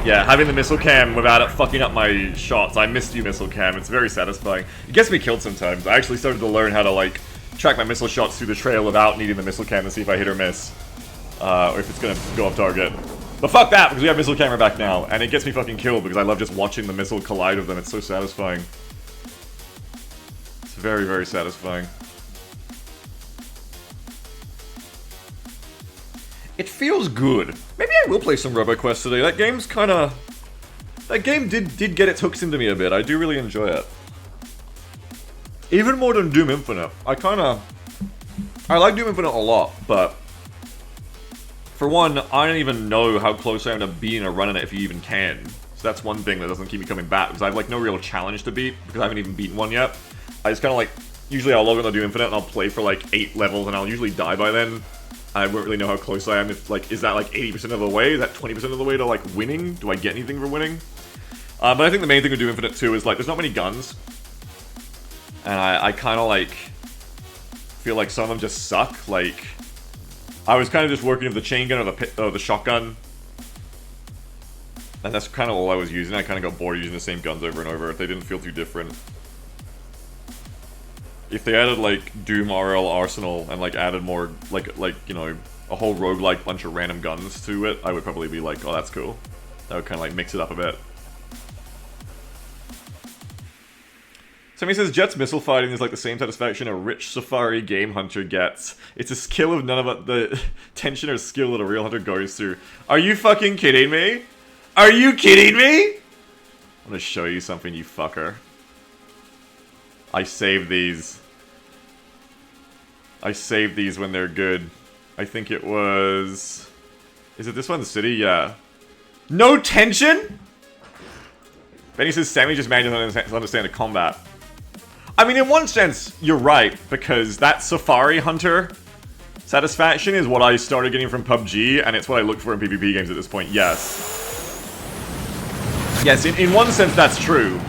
Yeah, having the missile cam without it fucking up my shots. I missed you, missile cam. It's very satisfying. It gets me killed sometimes. I actually started to learn how to, like, track my missile shots through the trail without needing the missile cam to see if I hit or miss. Or if it's gonna go off target. But fuck that, because we have missile camera back now. And it gets me fucking killed because I love just watching the missile collide with them. It's so satisfying. It's very, very satisfying. It feels good. Maybe I will play some RoboQuest today. That game's kinda... That game did get its hooks into me a bit. I do really enjoy it. Even more than Doom Infinite. I like Doom Infinite a lot, but... For one, I don't even know how close I am to beating a run in it if you even can. So that's one thing that doesn't keep me coming back, because I have like no real challenge to beat, because I haven't even beaten one yet. I just kinda like... Usually I'll log on to Doom Infinite and I'll play for like 8 levels and I'll usually die by then. I won't really know how close I am. If like, is that like 80% of the way? Is that 20% of the way to like winning? Do I get anything for winning? But I think the main thing with Doom Infinite 2 is like, there's not many guns. And I kind of like, feel like some of them just suck. Like, I was kind of just working with the chain gun or the shotgun. And that's kind of all I was using. I kind of got bored using the same guns over and over. They didn't feel too different. If they added, like, Doom RL Arsenal and, like, added more, like you know, a whole roguelike bunch of random guns to it, I would probably be like, oh, that's cool. That would kind of, like, mix it up a bit. Somebody says Jet's missile fighting is like the same satisfaction a rich Safari game hunter gets. It's a skill of none of the tension or skill that a real hunter goes through. Are you fucking kidding me? Are you kidding me? I'm gonna show you something, you fucker. I saved these. I saved these when they're good. I think it was... Is it this one, the city? Yeah. No tension? Benny says Sammy just managed to understand the combat. I mean, in one sense, you're right, because that Safari Hunter satisfaction is what I started getting from PUBG, and it's what I look for in PvP games at this point, yes. Yes, in one sense, that's true.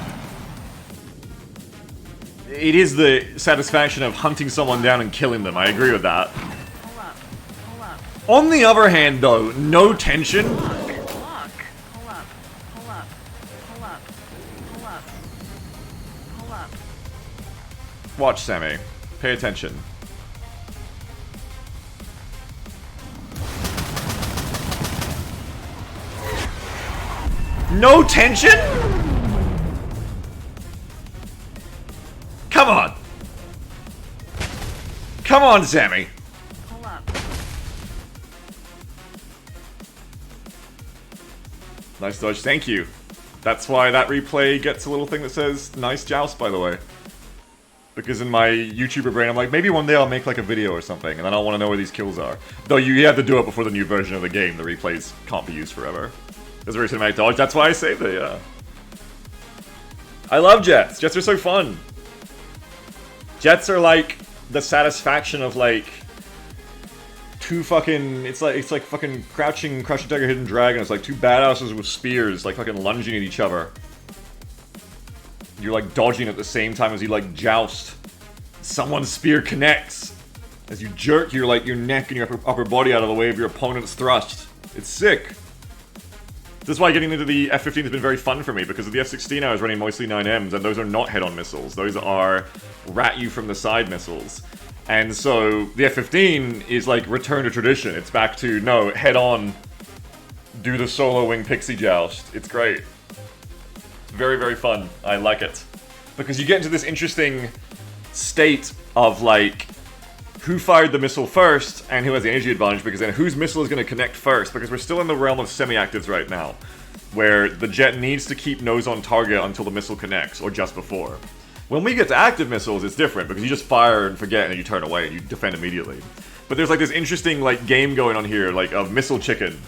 It is the satisfaction of hunting someone down and killing them, I agree with that. Pull up. Pull up. On the other hand, though, no tension... Look. Pull up. Pull up. Pull up. Pull up. Pull up. Watch, Sammy. Pay attention. No tension? Come on! Come on, Sammy! Pull up. Nice dodge, thank you. That's why that replay gets a little thing that says, nice joust, by the way. Because in my YouTuber brain, I'm like, maybe one day I'll make like a video or something, and then I'll want to know where these kills are. Though you have to do it before the new version of the game, the replays can't be used forever. There's a very cinematic dodge, that's why I saved it, yeah. I love jets, jets are so fun. Jets are like the satisfaction of like two fucking it's like fucking crouching tiger hidden dragon. It's like two badasses with spears like fucking lunging at each other. You're like dodging at the same time as you like joust. Someone's spear connects. As you jerk your like your neck and your upper body out of the way of your opponent's thrust. It's sick. This is why getting into the F-15 has been very fun for me, because of the F-16 I was running mostly 9Ms, and those are not head-on missiles. Those are rat-you-from-the-side missiles. And so, the F-15 is like return to tradition. It's back to, no, head-on, do the solo wing pixie joust. It's great. It's very, very fun. I like it. Because you get into this interesting state of, like, who fired the missile first, and who has the energy advantage, because then whose missile is going to connect first, because we're still in the realm of semi-actives right now, where the jet needs to keep nose on target until the missile connects, or just before. When we get to active missiles, it's different, because you just fire and forget, and then you turn away, and you defend immediately. But there's like this interesting like game going on here, like of missile chicken,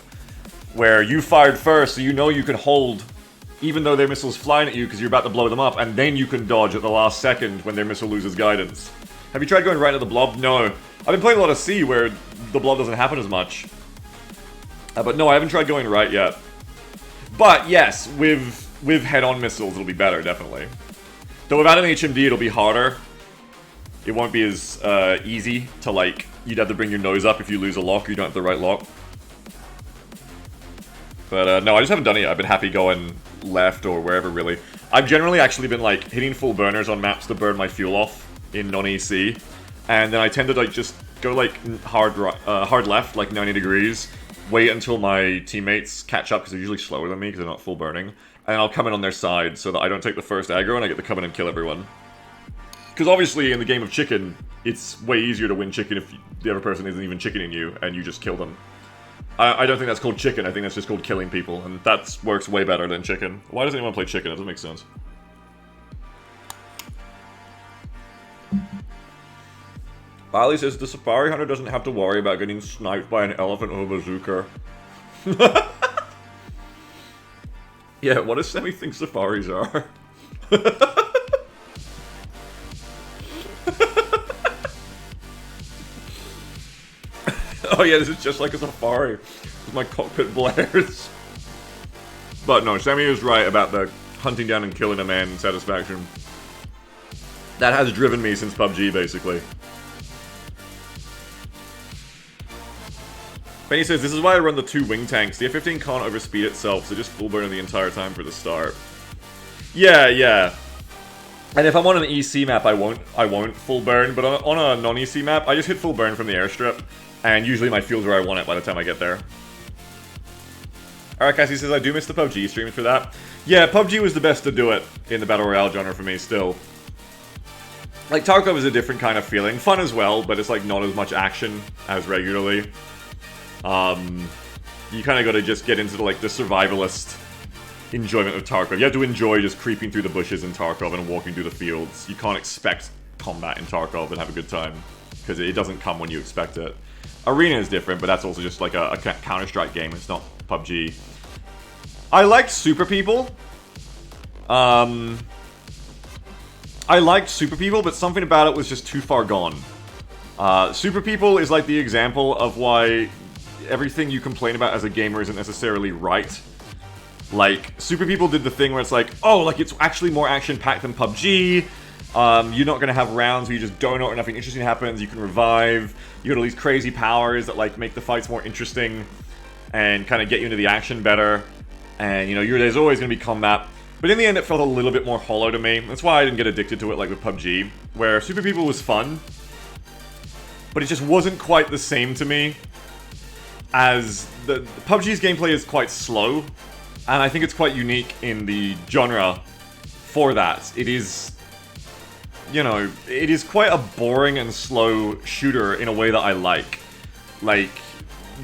where you fired first, so you know you can hold, even though their missile's flying at you, because you're about to blow them up, and then you can dodge at the last second when their missile loses guidance. Have you tried going right at the blob? No. I've been playing a lot of C where the blob doesn't happen as much. But no, I haven't tried going right yet. But yes, with head-on missiles it'll be better, definitely. Though without an HMD it'll be harder. It won't be as easy to like, you'd have to bring your nose up if you lose a lock or you don't have the right lock. But no, I just haven't done it yet. I've been happy going left or wherever, really. I've generally actually been like hitting full burners on maps to burn my fuel off in non-EC, and then I tend to like just go like hard left, like 90 degrees, wait until my teammates catch up because they're usually slower than me because they're not full burning, and I'll come in on their side so that I don't take the first aggro and I get to come in and kill everyone. Because obviously in the game of chicken, it's way easier to win chicken if the other person isn't even chickening you and you just kill them. I don't think that's called chicken, I think that's just called killing people, and that works way better than chicken. Why does anyone play chicken? It doesn't make sense. Bali says the Safari Hunter doesn't have to worry about getting sniped by an elephant or a bazooka. Yeah, what does Sammy think safaris are? Oh yeah, this is just like a safari. My cockpit blares. But no, Sammy is right about the hunting down and killing a man satisfaction. That has driven me since PUBG, basically. Benny says, this is why I run the 2 wing tanks. The F-15 can't overspeed itself, so just full burn the entire time for the start. Yeah, yeah. And if I'm on an EC map, I won't full burn, but on a non-EC map, I just hit full burn from the airstrip, and usually my fuel's where I want it by the time I get there. Alright, Cassie says, I do miss the PUBG streams for that. Yeah, PUBG was the best to do it in the Battle Royale genre for me, still. Like, Tarkov is a different kind of feeling. Fun as well, but it's, like, not as much action as regularly. You kind of got to just get into, like, the survivalist enjoyment of Tarkov. You have to enjoy just creeping through the bushes in Tarkov and walking through the fields. You can't expect combat in Tarkov and have a good time, because it doesn't come when you expect it. Arena is different, but that's also just, like, a Counter-Strike game. It's not PUBG. I liked Super People. I liked Super People, but something about it was just too far gone. Super People is like the example of why everything you complain about as a gamer isn't necessarily right. Like, Super People did the thing where it's like, oh, like, it's actually more action-packed than PUBG. You're not gonna have rounds where you just donut or nothing interesting happens. You can revive. You got all these crazy powers that, like, make the fights more interesting and kind of get you into the action better. And, you know, there's always gonna be combat. But in the end, it felt a little bit more hollow to me. That's why I didn't get addicted to it like with PUBG, where Super People was fun, but it just wasn't quite the same to me as the PUBG's gameplay is quite slow, and I think it's quite unique in the genre for that. It is, you know, it is quite a boring and slow shooter in a way that I like. Like,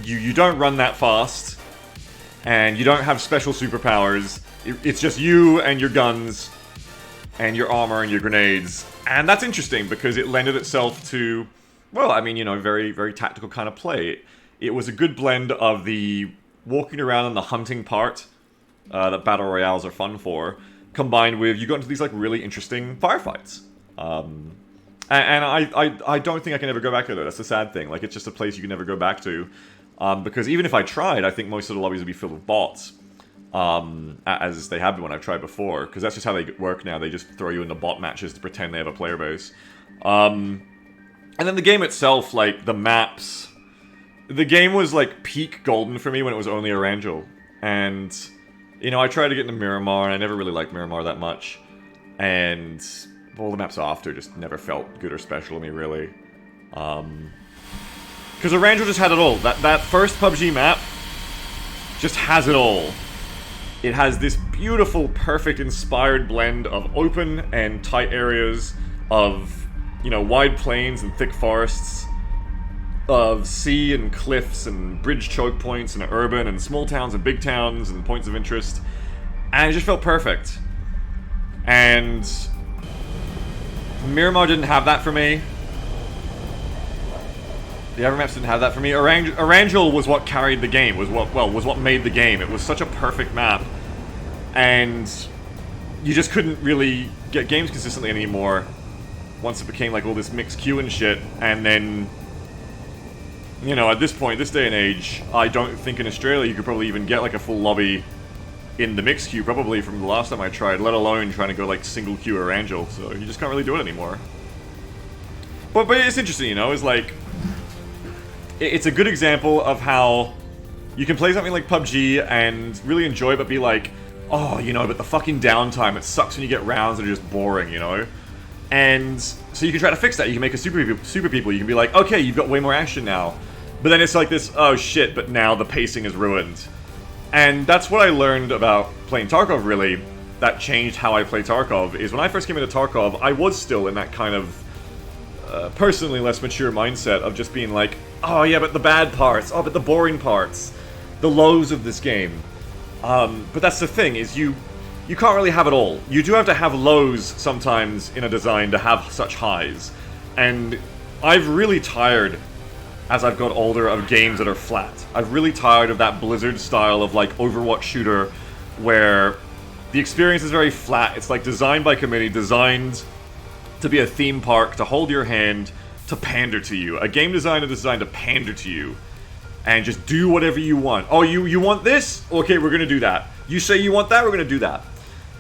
you don't run that fast, and you don't have special superpowers. It's just you and your guns and your armor and your grenades. And that's interesting because it lended itself to, well, I mean, you know, very, very tactical kind of play. It was a good blend of the walking around and the hunting part that Battle Royales are fun for, combined with you got into these, like, really interesting firefights. And I don't think I can ever go back there, though. That's the sad thing. Like, it's just a place you can never go back to. Because even if I tried, I think most of the lobbies would be filled with bots. As they have been when I've tried before, because that's just how they work now. They just throw you into bot matches to pretend they have a player base. And then the game itself, like, the maps... The game was, like, peak golden for me when it was only Erangel. And, you know, I tried to get into Miramar, and I never really liked Miramar that much. And all the maps after just never felt good or special to me, really. Because Erangel just had it all. That first PUBG map just has it all. It has this beautiful, perfect, inspired blend of open and tight areas, of, you know, wide plains and thick forests, of sea and cliffs and bridge choke points and urban and small towns and big towns and points of interest. And it just felt perfect. And Miramar didn't have that for me. The other maps didn't have that for me. Erangel was what carried the game, was what made the game. It was such a perfect map. And you just couldn't really get games consistently anymore once it became, like, all this mixed queue and shit. And then, you know, at this point, this day and age, I don't think in Australia you could probably even get, like, a full lobby in the mixed queue, probably from the last time I tried, let alone trying to go, like, single queue Erangel. So you just can't really do it anymore. But it's interesting, you know, it's like... It's a good example of how you can play something like PUBG and really enjoy it, but be like, oh, you know, but the fucking downtime, it sucks when you get rounds that are just boring, you know? And so you can try to fix that. You can make a Super People. You can be like, okay, you've got way more action now. But then it's like this, oh shit, but now the pacing is ruined. And that's what I learned about playing Tarkov, really, that changed how I play Tarkov, is when I first came into Tarkov, I was still in that kind of personally less mature mindset of just being like, oh yeah, but the bad parts, oh, but the boring parts, the lows of this game. But that's the thing, is you can't really have it all. You do have to have lows sometimes in a design to have such highs. And I've really tired, as I've got older, of games that are flat. I've really tired of that Blizzard style of, like, Overwatch shooter, where the experience is very flat. It's like designed by committee, designed to be a theme park, to hold your hand, to pander to you. A game designer designed to pander to you. And just do whatever you want. Oh, you want this? Okay, we're gonna do that. You say you want that, we're gonna do that.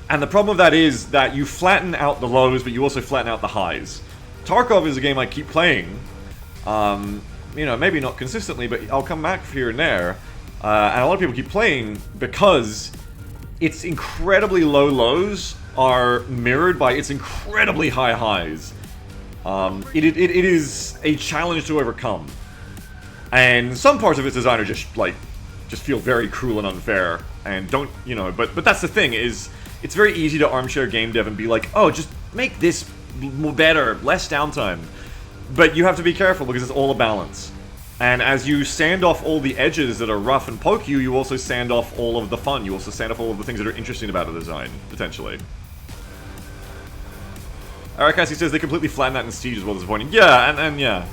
And the problem with that is that you flatten out the lows, but you also flatten out the highs. Tarkov is a game I keep playing. You know, maybe not consistently, but I'll come back here and there. And a lot of people keep playing because its incredibly low lows are mirrored by its incredibly high highs. It is a challenge to overcome. And some parts of its design are just feel very cruel and unfair, and don't, you know, but that's the thing, is it's very easy to armchair game dev and be like, oh, just make this better, less downtime. But you have to be careful because it's all a balance. And as you sand off all the edges that are rough and poke you, you also sand off all of the fun. You also sand off all of the things that are interesting about the design, potentially. Arakasi says they completely flattened that in Siege as well, disappointing. Yeah, and yeah.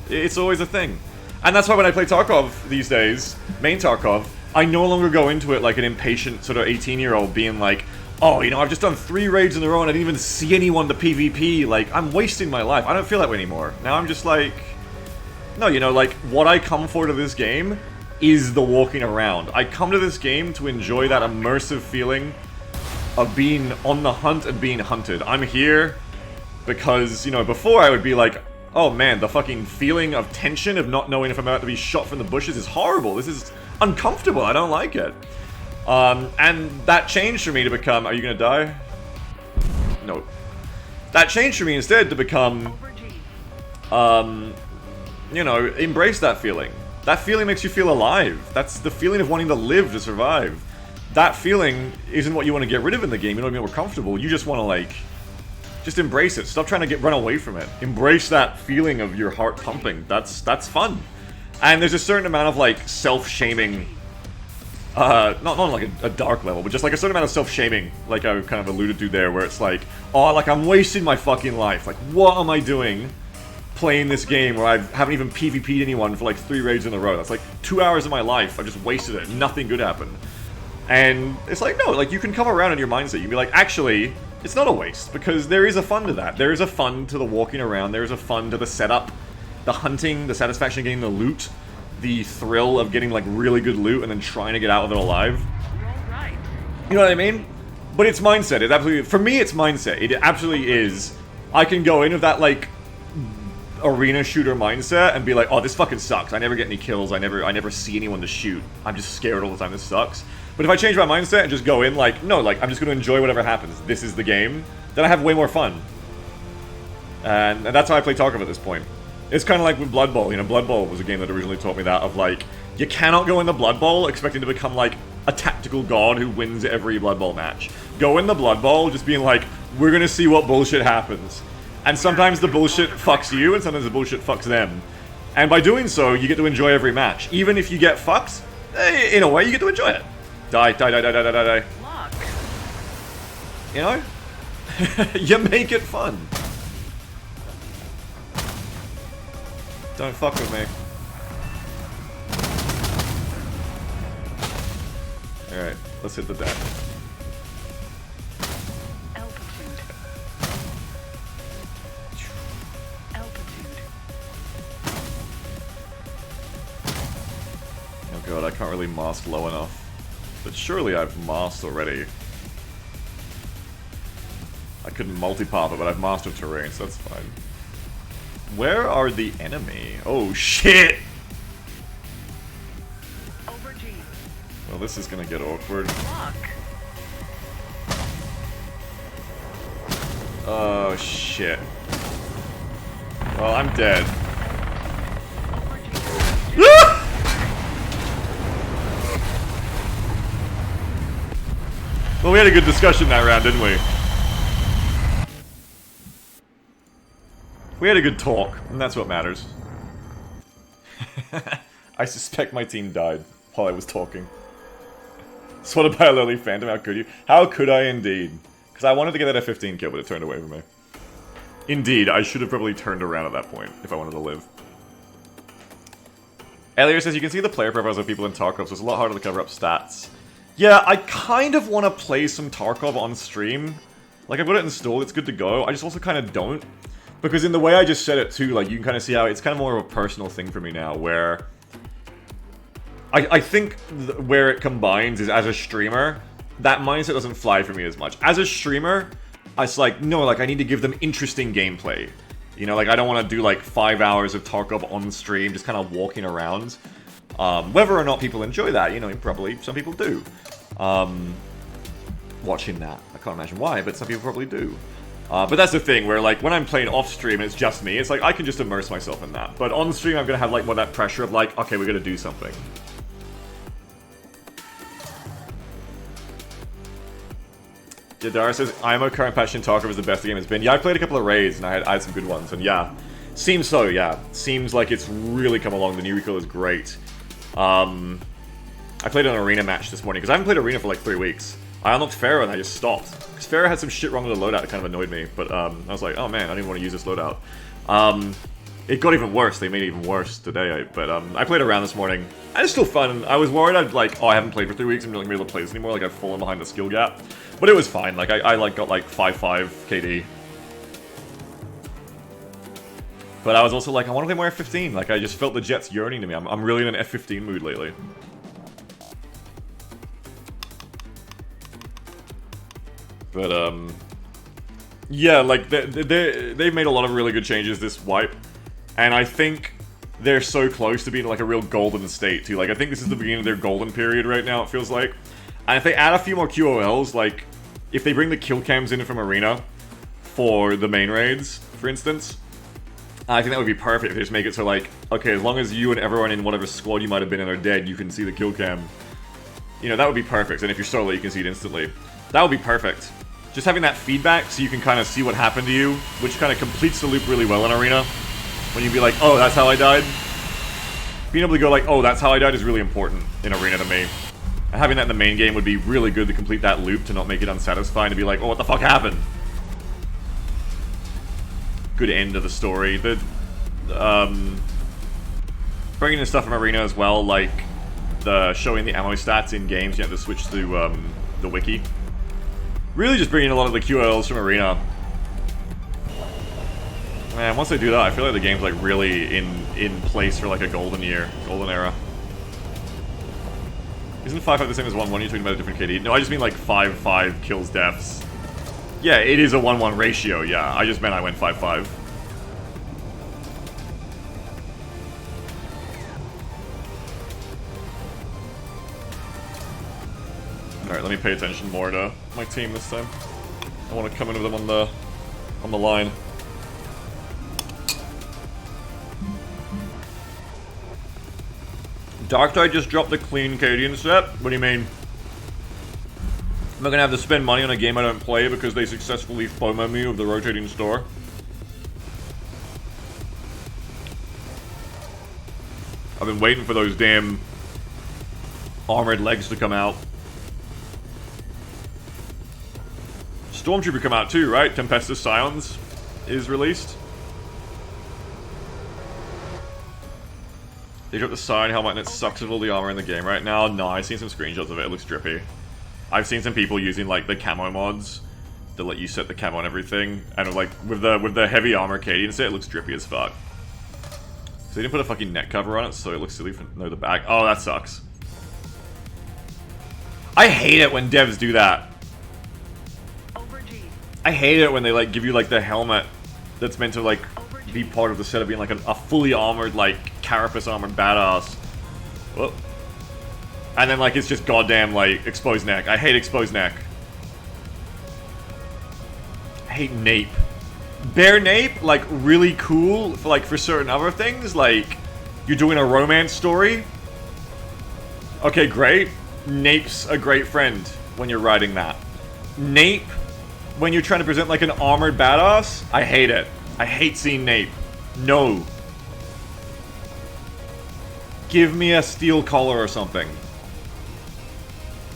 It's always a thing. And that's why when I play Tarkov these days, main Tarkov, I no longer go into it like an impatient sort of 18-year-old being like, oh, you know, I've just done 3 raids in a row and I didn't even see anyone to PvP. Like, I'm wasting my life. I don't feel that way anymore. Now I'm just like... No, you know, like, what I come for to this game is the walking around. I come to this game to enjoy that immersive feeling of being on the hunt and being hunted. I'm here because, you know, before I would be like, oh man, the fucking feeling of tension of not knowing if I'm about to be shot from the bushes is horrible. This is uncomfortable. I don't like it. And that changed for me to become... Are you gonna die? No. That changed for me instead to become... you know, embrace that feeling. That feeling makes you feel alive. That's the feeling of wanting to live to survive. That feeling isn't what you want to get rid of in the game. You don't want to be more comfortable. You just want to, like... Just embrace it. Stop trying to run away from it. Embrace that feeling of your heart pumping. That's fun. And there's a certain amount of, like, self-shaming... not on, like, a dark level, but just, like, a certain amount of self-shaming, like I kind of alluded to there, where it's like, oh, like, I'm wasting my fucking life. Like, what am I doing playing this game where I haven't even PvP'd anyone for, like, 3 raids in a row? That's, like, 2 hours of my life. I just wasted it. Nothing good happened. And it's like, no, like, you can come around in your mindset. You can be like, actually, it's not a waste, because there is a fun to that. There is a fun to the walking around. There is a fun to the setup, the hunting, the satisfaction of getting the loot, the thrill of getting, like, really good loot and then trying to get out of it alive. Right. You know what I mean? But it's mindset. It absolutely, for me, it's mindset. It absolutely is. I can go in with that, like, arena shooter mindset and be like, oh, this fucking sucks. I never get any kills. I never see anyone to shoot. I'm just scared all the time. This sucks. But if I change my mindset and just go in like, no, like, I'm just going to enjoy whatever happens. This is the game. Then I have way more fun. And that's how I play Tarkov at this point. It's kind of like with Blood Bowl. You know, Blood Bowl was a game that originally taught me that, of like, you cannot go in the Blood Bowl expecting to become like a tactical god who wins every Blood Bowl match. Go in the Blood Bowl just being like, we're going to see what bullshit happens. And sometimes the bullshit fucks you, and sometimes the bullshit fucks them. And by doing so, you get to enjoy every match. Even if you get fucked, in a way, you get to enjoy it. Die, die, die, die, die, die, die, die. Lock. You know? You make it fun. Don't fuck with me. Alright, let's hit the deck. Altitude. Altitude. Oh god, I can't really mask low enough. But surely I've masked already. I couldn't multi-pop it, but I've mastered terrain, so that's fine. Where are the enemy? Oh shit! Aubergine. Well, this is gonna get awkward. Lock. Oh shit. Well, I'm dead. Aubergine. Well, we had a good discussion that round, didn't we? We had a good talk, and that's what matters. I suspect my team died while I was talking. Swatted by a lowly phantom, how could you? How could I indeed? Because I wanted to get that F-15 kill, but it turned away from me. Indeed, I should have probably turned around at that point, if I wanted to live. Elliot says, you can see the player profiles of people in Tarkov, so it's a lot harder to cover up stats. Yeah, I kind of want to play some Tarkov on stream. Like, I've got it installed, it's good to go. I just also kind of don't. Because in the way I just said it too, like, you can kind of see how it's kind of more of a personal thing for me now, where... I think where it combines is, as a streamer, that mindset doesn't fly for me as much. As a streamer, it's like, no, like, I need to give them interesting gameplay. You know, like, I don't want to do, like, 5 hours of Tarkov on stream, just kind of walking around. Whether or not people enjoy that, you know, probably some people do. Watching that. I can't imagine why, but some people probably do. But that's the thing, where, like, when I'm playing off-stream and it's just me, it's like, I can just immerse myself in that. But on-stream, I'm gonna have, like, more that pressure of, like, okay, we gotta do something. Yadara says, IMO current patch in Tarkov is the best the game has been. Yeah, I played a couple of raids and I had some good ones, and yeah. Seems so, yeah. Seems like it's really come along. The new recall is great. I played an arena match this morning, because I haven't played arena for like 3 weeks. I unlocked Pharah and I just stopped. Because Pharah had some shit wrong with the loadout that kind of annoyed me. But I was like, oh man, I don't even want to use this loadout. It got even worse. They made it even worse today. But I played around this morning. And it's still fun. I was worried I'd like, oh, I haven't played for 3 weeks. I'm not going to be able to play this anymore. Like, I've fallen behind the skill gap. But it was fine. Like, I like got like 5-5 KD. But I was also like, I want to play more F-15. Like, I just felt the Jets yearning to me. I'm really in an F-15 mood lately. But, yeah, like, they've made a lot of really good changes this wipe. And I think they're so close to being, like, a real golden state, too. Like, I think this is the beginning of their golden period right now, it feels like. And if they add a few more QOLs, like, if they bring the kill cams in from Arena for the main raids, for instance, I think that would be perfect if they just make it so, like, okay, as long as you and everyone in whatever squad you might have been in are dead, you can see the kill cam. You know, that would be perfect. And if you're solo, you can see it instantly. That would be perfect. Just having that feedback so you can kind of see what happened to you, which kind of completes the loop really well in Arena. When you'd be like, oh, that's how I died. Being able to go like, oh, that's how I died is really important in Arena to me. And having that in the main game would be really good to complete that loop, to not make it unsatisfying, to be like, oh, what the fuck happened? Good end of the story. The bringing in stuff from Arena as well, like the showing the ammo stats in games, you have to switch to the wiki. Really just bringing a lot of the QLs from Arena. Man, once they do that, I feel like the game's like really in place for like a golden era. Isn't 5-5 the same as 1-1? You're talking about a different KD? No, I just mean like 5-5 kills deaths. Yeah, it is a 1-1 ratio, yeah. I just meant I went 5-5. Alright, let me pay attention more to my team this time. I want to come in with them on the line. Darktide just dropped the clean Cadian set? What do you mean? Am I gonna have to spend money on a game I don't play because they successfully FOMO me with the rotating store? I've been waiting for those damn armored legs to come out. Stormtrooper come out too, right? Tempestus Scions is released. They dropped the side helmet and it sucks with all the armor in the game right now. No, I've seen some screenshots of it. It looks drippy. I've seen some people using like the camo mods that let you set the camo and everything, and like with the heavy armor Cadian set, it looks drippy as fuck. So they didn't put a fucking neck cover on it, so it looks silly for the back. Oh, that sucks. I hate it when devs do that. I hate it when they like give you like the helmet that's meant to like be part of the setup, being like a fully armored, like carapace armored badass. Whoop. And then like it's just goddamn like exposed neck. I hate exposed neck. I hate nape. Bare nape, like really cool for like for certain other things, like you're doing a romance story. Okay, great. Nape's a great friend when you're writing that. Nape, when you're trying to present like an armored badass, I hate it. I hate seeing nape. No. Give me a steel collar or something.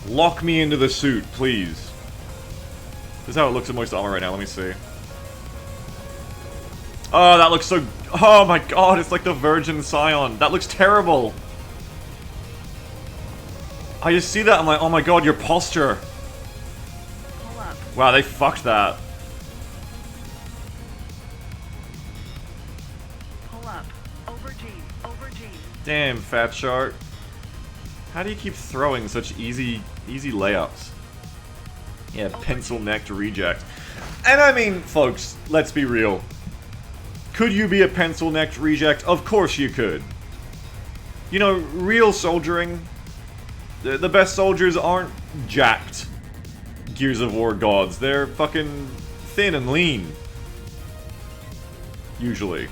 Lock me into the suit, please. This is how it looks in Moist Armor right now, let me see. Oh, that looks so... Oh my god, it's like the Virgin Scion. That looks terrible. I just see that, I'm like, oh my god, your posture. Pull up. Wow, they fucked that. Pull up. Over G. Over G. Damn, Fat Shark. How do you keep throwing such easy layups? Yeah, pencil-necked reject. And I mean, folks, let's be real. Could you be a pencil-necked reject? Of course you could. You know, real soldiering, the best soldiers aren't jacked Gears of War gods. They're fucking thin and lean. Usually.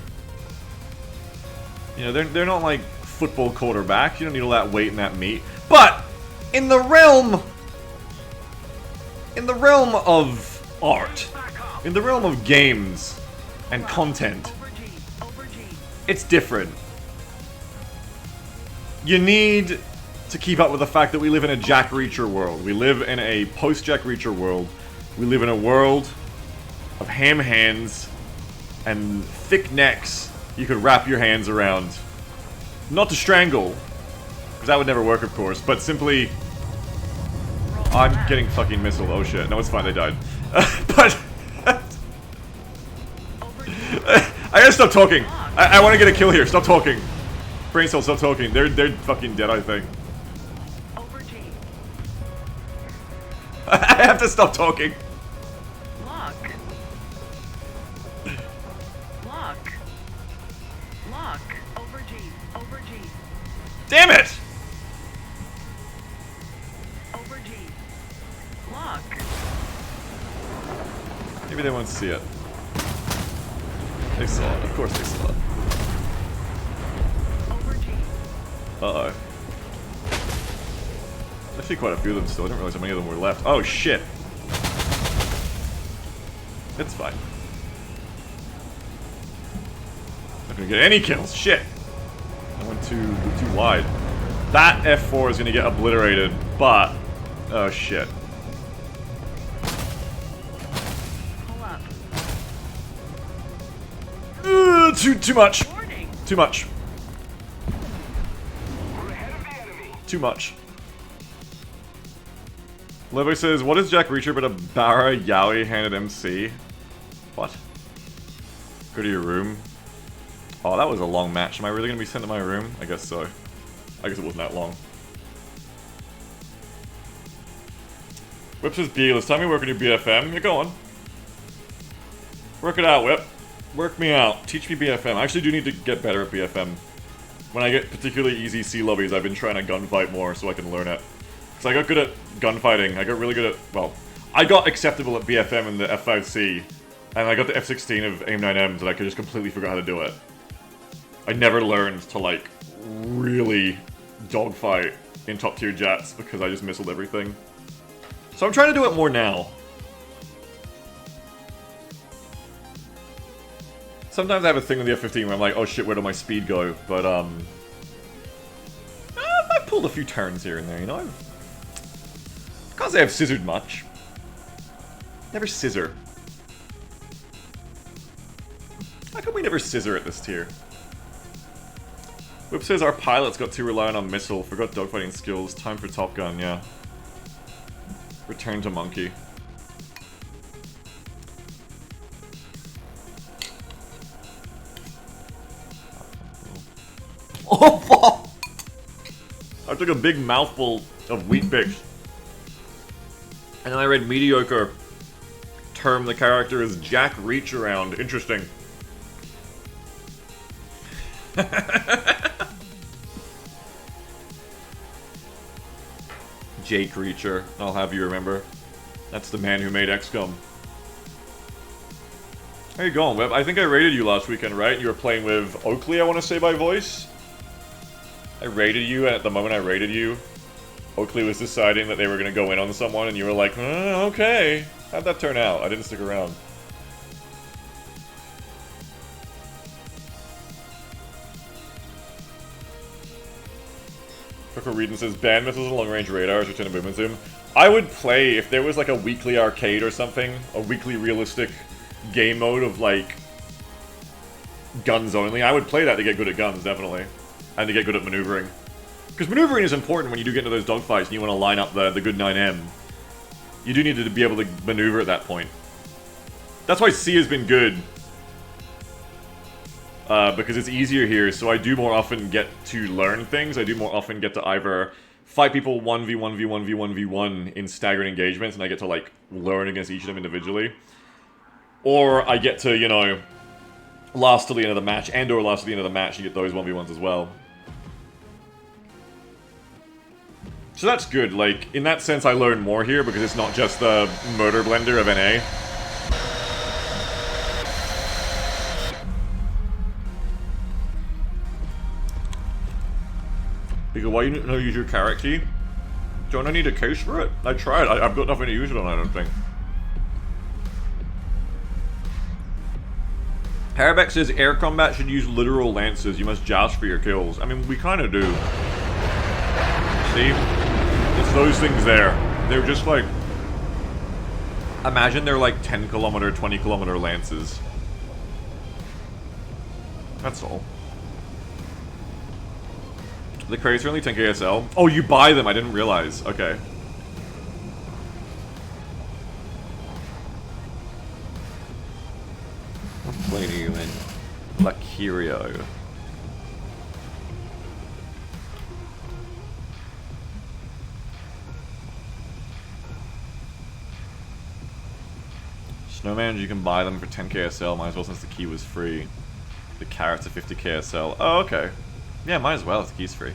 You know, they're not like football quarterbacks. You don't need all that weight and that meat. But in the realm in the realm of art, in the realm of games and content, it's different. You need to keep up with the fact that we live in a Jack Reacher world. We live in a post-Jack Reacher world. We live in a world of ham hands and thick necks you could wrap your hands around. Not to strangle, because that would never work, of course, but simply... I'm getting fucking missile. Oh shit. No, it's fine, they died. But... I gotta stop talking. I want to get a kill here. Stop talking. Brain cell, stop talking. They're fucking dead, I think. I have to stop talking. Lock. Lock. Lock. Over G. Over G. Damn it! Over G. Lock. Maybe they won't see it. They saw it. Of course they saw it. Over G. Uh-oh. Actually quite a few of them still. I didn't realize how many of them were left. Oh, shit. It's fine. Not gonna get any kills. Shit. I went too wide. That F4 is gonna get obliterated, but... Oh, shit. Pull up. Too much. Warning. Too much. Too much. Levo says, what is Jack Reacher but a Barra Yowie-handed MC? What? Go to your room. Oh, that was a long match. Am I really going to be sent to my room? I guess so. I guess it wasn't that long. Whip says, B, it's time we work on your BFM. Yeah, go on. Work it out, Whip. Work me out. Teach me BFM. I actually do need to get better at BFM. When I get particularly easy C lobbies, I've been trying to gunfight more so I can learn it. Because I got good at gunfighting. I got really good at, well, I got acceptable at BFM in the F5C. And I got the F16 of AIM-9Ms and I just completely forgot how to do it. I never learned to, like, really dogfight in top tier jets because I just missiled everything. So I'm trying to do it more now. Sometimes I have a thing with the F-15 where I'm like, oh shit, where did my speed go? But, I pulled a few turns here and there, you know? Can't say I've scissored much. Never scissor. How come we never scissor at this tier? Whip says our pilots got too reliant on missile, forgot dogfighting skills, time for Top Gun, yeah. Return to Monkey. Oh, fuck! I took a big mouthful of wheat bix. And then I read mediocre term the character is Jack Reach around. Interesting. Jake Reacher, I'll have you remember. That's the man who made XCOM. How you going, Web? I think I raided you last weekend, right? You were playing with Oakley, I want to say by voice. I raided you, and at the moment I raided you, Oakley was deciding that they were going to go in on someone, and you were like, okay. How'd that turn out? I didn't stick around. Coco Reedon says, ban missiles and long-range radars, return to movement zoom. I would play, if there was like a weekly arcade or something, a weekly realistic game mode of like guns only, I would play that to get good at guns, definitely. And to get good at maneuvering. Because maneuvering is important when you do get into those dogfights and you want to line up the good 9M. You do need to be able to maneuver at that point. That's why C has been good. Because it's easier here, so I do more often get to learn things. I do more often get to either fight people 1v1, v1, v1, v1 in staggered engagements, and I get to, like, learn against each of them individually. Or I get to, you know, last till the end of the match, and or last till the end of the match, and get those 1v1s as well. So that's good, like, in that sense I learn more here, because it's not just the murder blender of NA. Because why you don't use your carrot key? Don't I need a case for it? I tried. I've got nothing to use it on, I don't think. Parabex says air combat should use literal lances. You must joust for your kills. I mean, we kind of do. See? It's those things there. They're just like... Imagine they're like 10 kilometer, 20 kilometer lances. That's all. The crates are only 10 KSL. Oh, you buy them. I didn't realize. Okay. What plane are you in? Lakirio. Snowman, you can buy them for 10 KSL. Might as well since the key was free. The carrots are 50 KSL. Oh, okay. Yeah, might as well if the key's free.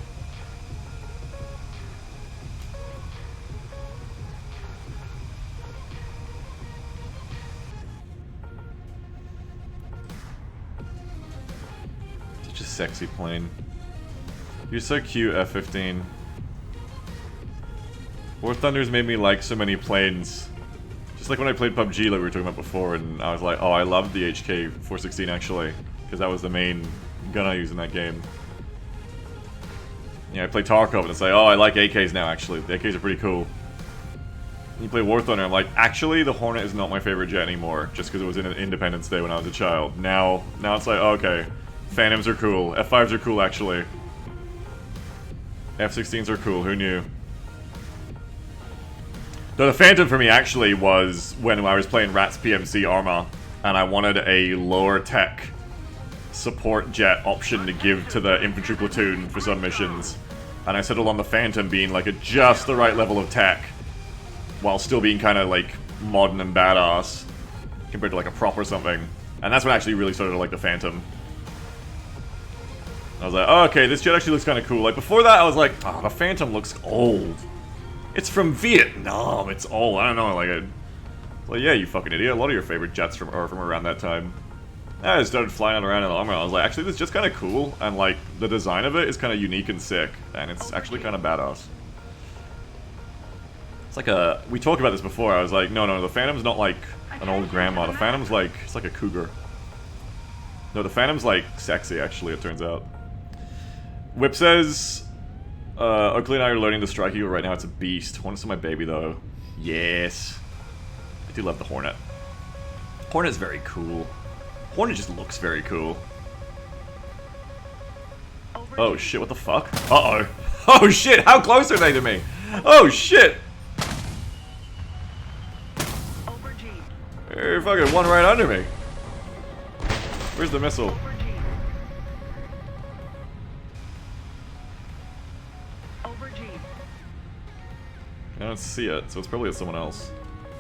Such a sexy plane. You're so cute, F-15. War Thunder's made me like so many planes. Just like when I played PUBG like we were talking about before, and I was like, oh, I loved the HK-416 actually, because that was the main gun I used in that game. Yeah, I play Tarkov and it's like, oh, I like AKs now actually. The AKs are pretty cool. And you play War Thunder, I'm like, actually the Hornet is not my favorite jet anymore, just because it was in Independence Day when I was a child. Now it's like, oh, okay, Phantoms are cool, F5s are cool actually. F-16s are cool, who knew? Though the Phantom for me actually was when I was playing Rats PMC Arma, and I wanted a lower tech support jet option to give to the infantry platoon for some missions. And I settled on the Phantom being like at just the right level of tech, while still being kind of like modern and badass, compared to like a prop or something. And that's when I actually really started to like the Phantom. I was like, oh, okay, this jet actually looks kind of cool. Like before that I was like, oh, the Phantom looks old. It's from Vietnam, it's old, I don't know, like, well, yeah, you fucking idiot, a lot of your favorite jets are from around that time. I just started flying around in the armor, I was like, actually, this is just kind of cool, and, like, the design of it is kind of unique and sick, and it's actually kind of badass. It's like a, we talked about this before, I was like, no, the Phantom's not like an old grandma, the Phantom's like, it's like a cougar. No, the Phantom's like sexy, actually, it turns out. Whip says... Oakley and I are learning the Strike Eagle right now. It's a beast. Hornet's my baby, though. Yes. I do love the Hornet. Hornet's very cool. Hornet just looks very cool. Oh, shit. What the fuck? Uh-oh. Oh, shit. How close are they to me? Oh, shit. They're fucking one right under me. Where's the missile? I don't see it, so it's probably at someone else.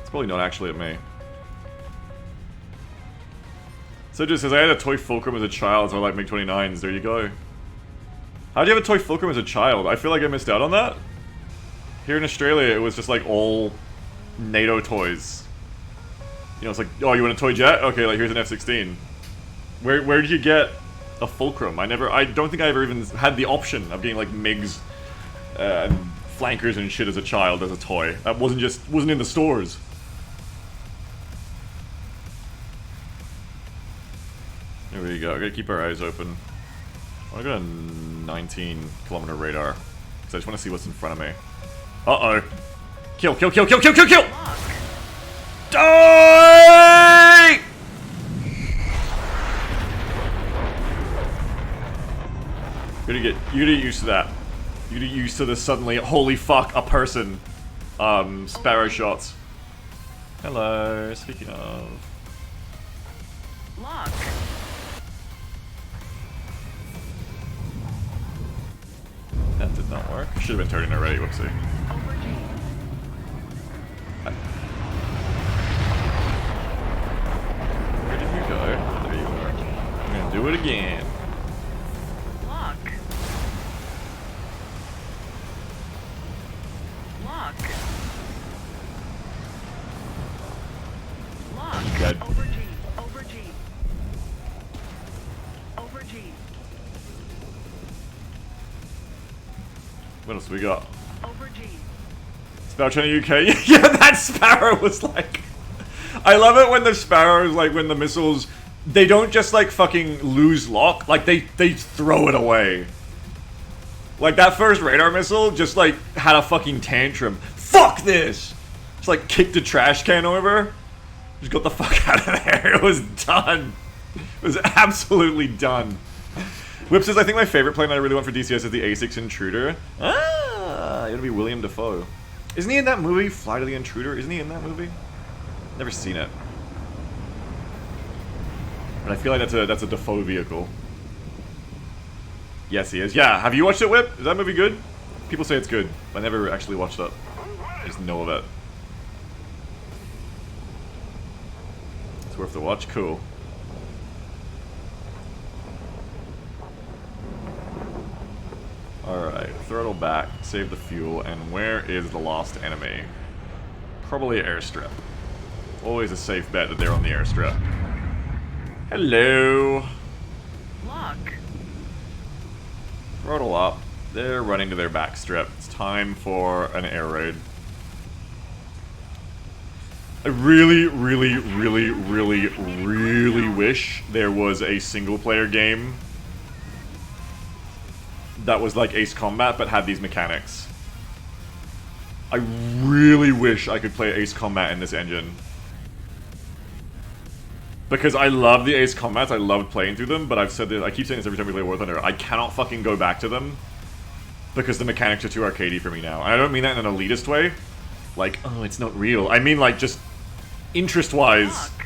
It's probably not actually at me. So it just says, I had a toy Fulcrum as a child, so I like MiG-29s. There you go. How'd you have a toy Fulcrum as a child? I feel like I missed out on that. Here in Australia, it was just like all NATO toys. You know, it's like, oh, you want a toy jet? Okay, like here's an F-16. Where did you get a Fulcrum? I don't think I ever even had the option of getting like MiGs and flankers and shit as a child as a toy. That wasn't in the stores. There we go. I gotta keep our eyes open. I got a 19-kilometer radar because I just want to see what's in front of me. Uh-oh. Kill! Die! You gotta get used to that. You get used to the suddenly, holy fuck, a person. Sparrow shots. Hello, speaking of. Lock. That did not work. Should have been turning already, whoopsie. Where did you go? There you are. I'm gonna do it again. Lock. Lock. Lock. Dead. Over G. Over G. Over G. What else we got? Over G. Sparrow China UK. Yeah, that Sparrow was like... I love it when the Sparrows, like, when the missiles... They don't just, like, fucking lose lock. Like, they throw it away. Like, that first radar missile just, like, had a fucking tantrum. Fuck this! Just, like, kicked a trash can over. Just got the fuck out of there. It was done. It was absolutely done. Whip says, I think my favorite plane I really want for DCS is the A6 Intruder. Ah, it'll be William Dafoe. Isn't he in that movie, Fly to the Intruder? Isn't he in that movie? Never seen it. But I feel like that's a Dafoe vehicle. Yes, he is. Yeah, have you watched it, Whip? Is that movie good? People say it's good. I never actually watched it. I just know of it. It's worth the watch. Cool. Alright, throttle back, save the fuel, and where is the lost enemy? Probably an airstrip. Always a safe bet that they're on the airstrip. Hello! Lock. Throttle up. They're running to their back strip. It's time for an air raid. I really, really, really, really, really wish there was a single-player game that was like Ace Combat, but had these mechanics. I really wish I could play Ace Combat in this engine. Because I love the Ace Combats, I loved playing through them, but I've said this, I keep saying this every time we play War Thunder, I cannot fucking go back to them because the mechanics are too arcadey for me now. And I don't mean that in an elitist way, like, oh, it's not real. I mean, like, just interest-wise, Lock.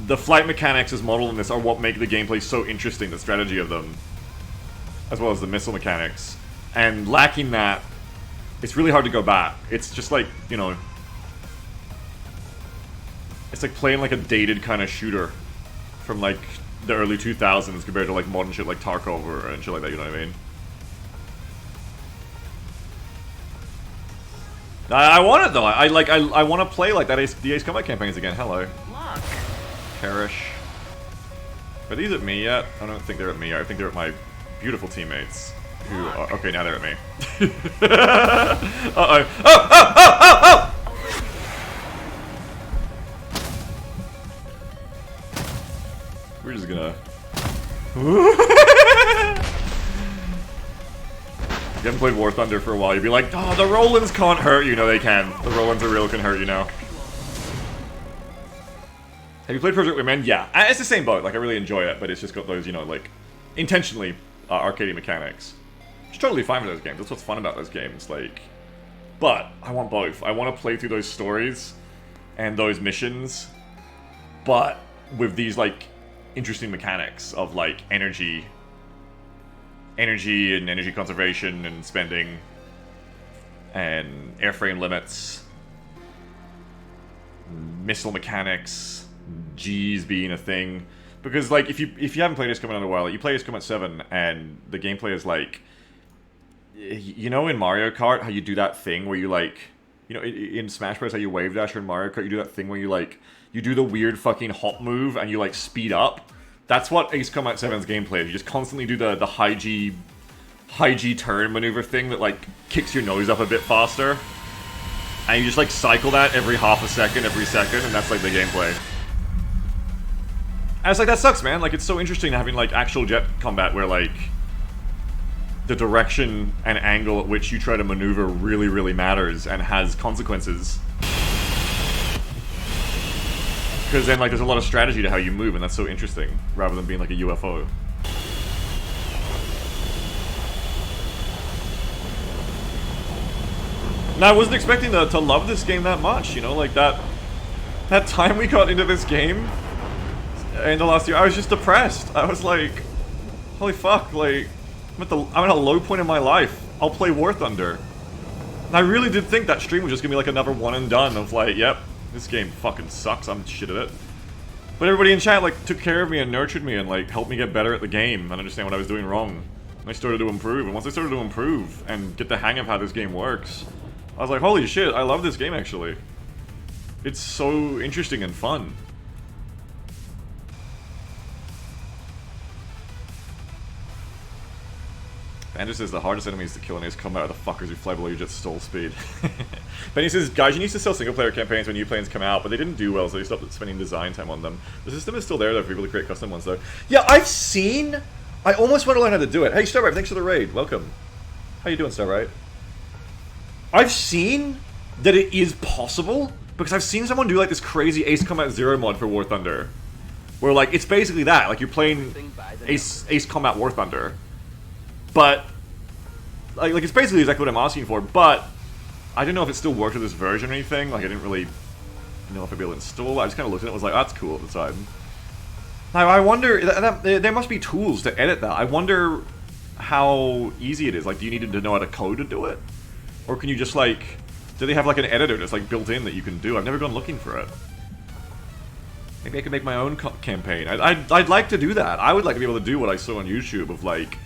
the flight mechanics as modeled in this are what make the gameplay so interesting, the strategy of them, as well as the missile mechanics. And lacking that, it's really hard to go back. It's just like, you know, it's like playing like a dated kind of shooter from like the early 2000s compared to like modern shit like Tarkov and shit like that, you know what I mean? I want it though. I want to play like that the Ace Combat campaigns again. Hello. Lock. Perish. Are these at me yet? I don't think they're at me. I think they're at my beautiful teammates. Who are, okay, now they're at me. Uh-oh. Oh! We're just gonna... If you haven't played War Thunder for a while, you'd be like, oh, the Rolands can't hurt you. No, they can. The Rolands are real, can hurt you now. Have you played Project Wingman? Yeah. It's the same boat. Like, I really enjoy it, but it's just got those, you know, like, intentionally arcadey mechanics. It's totally fine with those games. That's what's fun about those games. Like, but I want both. I want to play through those stories and those missions, but with these, like, interesting mechanics of, like, energy and energy conservation and spending and airframe limits, missile mechanics, G's being a thing. Because, like, if you haven't played Ace Combat in a while, like, you play Ace Combat 7 and the gameplay is like, you know, in Mario Kart how you do that thing where you, like, you know, in Smash Bros how you wave dash, or in Mario Kart you do that thing where you, like, you do the weird fucking hop move and you, like, speed up. That's what Ace Combat 7's gameplay is. You just constantly do the high G turn maneuver thing that, like, kicks your nose up a bit faster. And you just, like, cycle that every half a second, every second, and that's, like, the gameplay. And it's like, that sucks, man. Like, it's so interesting having, like, actual jet combat where, like, the direction and angle at which you try to maneuver really, really matters and has consequences. Because then, like, there's a lot of strategy to how you move, and that's so interesting, rather than being like a UFO. Now, I wasn't expecting to love this game that much, you know, like, that time we got into this game in the last year, I was just depressed. I was like, holy fuck, like, I'm at a low point in my life. I'll play War Thunder. And I really did think that stream was just gonna be like another one and done of like, yep, this game fucking sucks, I'm shit at it. But everybody in chat, like, took care of me and nurtured me and, like, helped me get better at the game and understand what I was doing wrong. And I started to improve, and once I started to improve and get the hang of how this game works, I was like, holy shit, I love this game, actually. It's so interesting and fun. Banjo says the hardest enemies to kill in Ace Combat are the fuckers who fly below your jet's stall speed. Benny says, guys, you need to sell single-player campaigns when new planes come out, but they didn't do well, so they stopped spending design time on them. The system is still there, though, for people to create custom ones, though. Yeah, I've seen... I almost want to learn how to do it. Hey, Starbright, thanks for the raid. Welcome. How you doing, Starbright? I've seen that it is possible, because I've seen someone do, like, this crazy Ace Combat Zero mod for War Thunder. Where, like, it's basically that. Like, you're playing Ace Combat War Thunder. But, like, it's basically exactly what I'm asking for, but I don't know if it still worked with this version or anything. Like, I didn't really know if I'd be able to install it. I just kind of looked at it and was like, oh, that's cool at the time. Now, I wonder, there must be tools to edit that. I wonder how easy it is. Like, do you need to know how to code to do it? Or can you just, like, do they have, like, an editor that's, like, built in that you can do? I've never gone looking for it. Maybe I could make my own campaign. I'd like to do that. I would like to be able to do what I saw on YouTube of, like,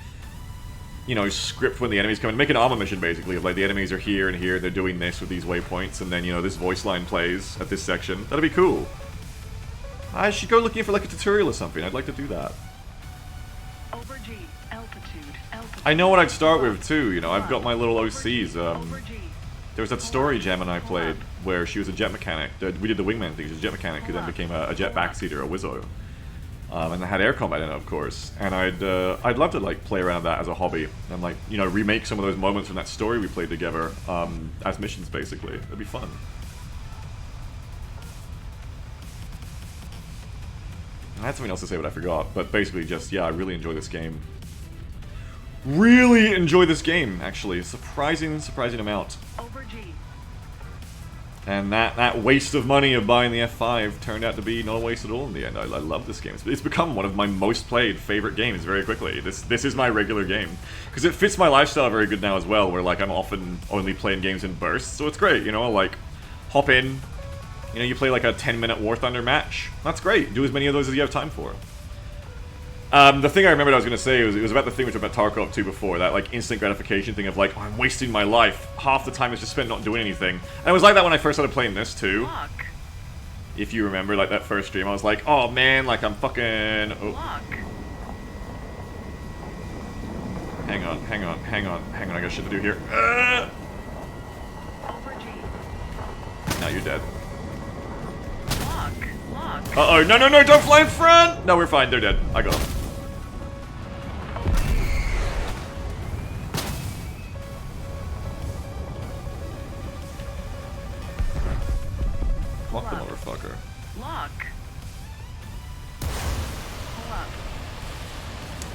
you know, script when the enemies come in. Make an armor mission, basically, of, like, the enemies are here and here, they're doing this with these waypoints, and then, you know, this voice line plays at this section. That'd be cool. I should go looking for, like, a tutorial or something. I'd like to do that. Over G, altitude. I know what I'd start with, too, you know. I've got my little OCs. There was that story Gem and I played where she was a jet mechanic. We did the wingman thing. She was a jet mechanic who then became a jet backseater, a Wizzo. And they had air combat in it, of course. And I'd love to, like, play around that as a hobby and, like, you know, remake some of those moments from that story we played together as missions, basically. That'd be fun. I had something else to say, but I forgot. But basically, just, yeah, I really enjoy this game. Really enjoy this game, actually. A surprising amount. Over G. And that waste of money of buying the F5 turned out to be not a waste at all in the end. I love this game. It's become one of my most played favorite games very quickly. This is my regular game. Because it fits my lifestyle very good now as well, where, like, I'm often only playing games in bursts. So it's great, you know, like, hop in. You know, you play, like, a 10-minute War Thunder match. That's great. Do as many of those as you have time for. The thing I remembered I was going to say was, it was about the thing which about Tarkov 2 before, that, like, instant gratification thing of, like, oh, I'm wasting my life. Half the time is just spent not doing anything. And it was like that when I first started playing this, too. Lock. If you remember, like, that first stream, I was like, oh, man, like, I'm fucking... Oh. Lock. Hang on, I got shit to do here. Over G. Now you're dead. Lock. Uh-oh, no, don't fly in front! No, we're fine, they're dead. I got them. Lock the motherfucker. Lock. Pull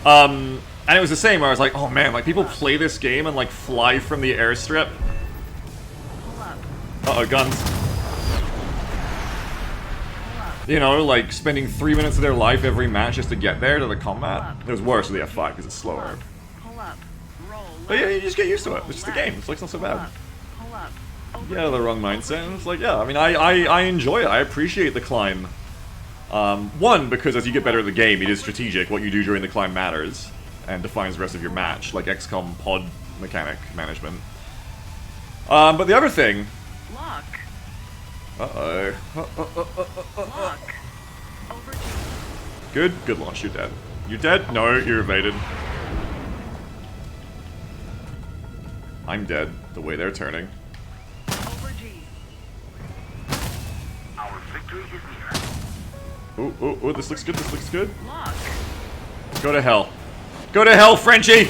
up. And it was the same where I was like, oh man, like, people play this game and, like, fly from the airstrip. Pull up. Uh-oh, guns. You know, like, spending 3 minutes of their life every match just to get there to the combat. It was worse with the F5 because it's slower. Pull up. Roll left. But yeah, you just get used to it. It's just a game. It's, like, it's not so bad. Pull up. Yeah, the wrong mindset. And it's like, yeah, I mean, I enjoy it. I appreciate the climb. One, because as you get better at the game, it is strategic. What you do during the climb matters and defines the rest of your match, like XCOM pod mechanic management. But the other thing... Lock. Uh-oh. Lock. Over G. Good launch. You're dead. You dead? No, you're evaded. I'm dead, the way they're turning. Over G. Our victory is near. Ooh, this looks good, this looks good. Lock. Go to hell. Go to hell, Frenchie!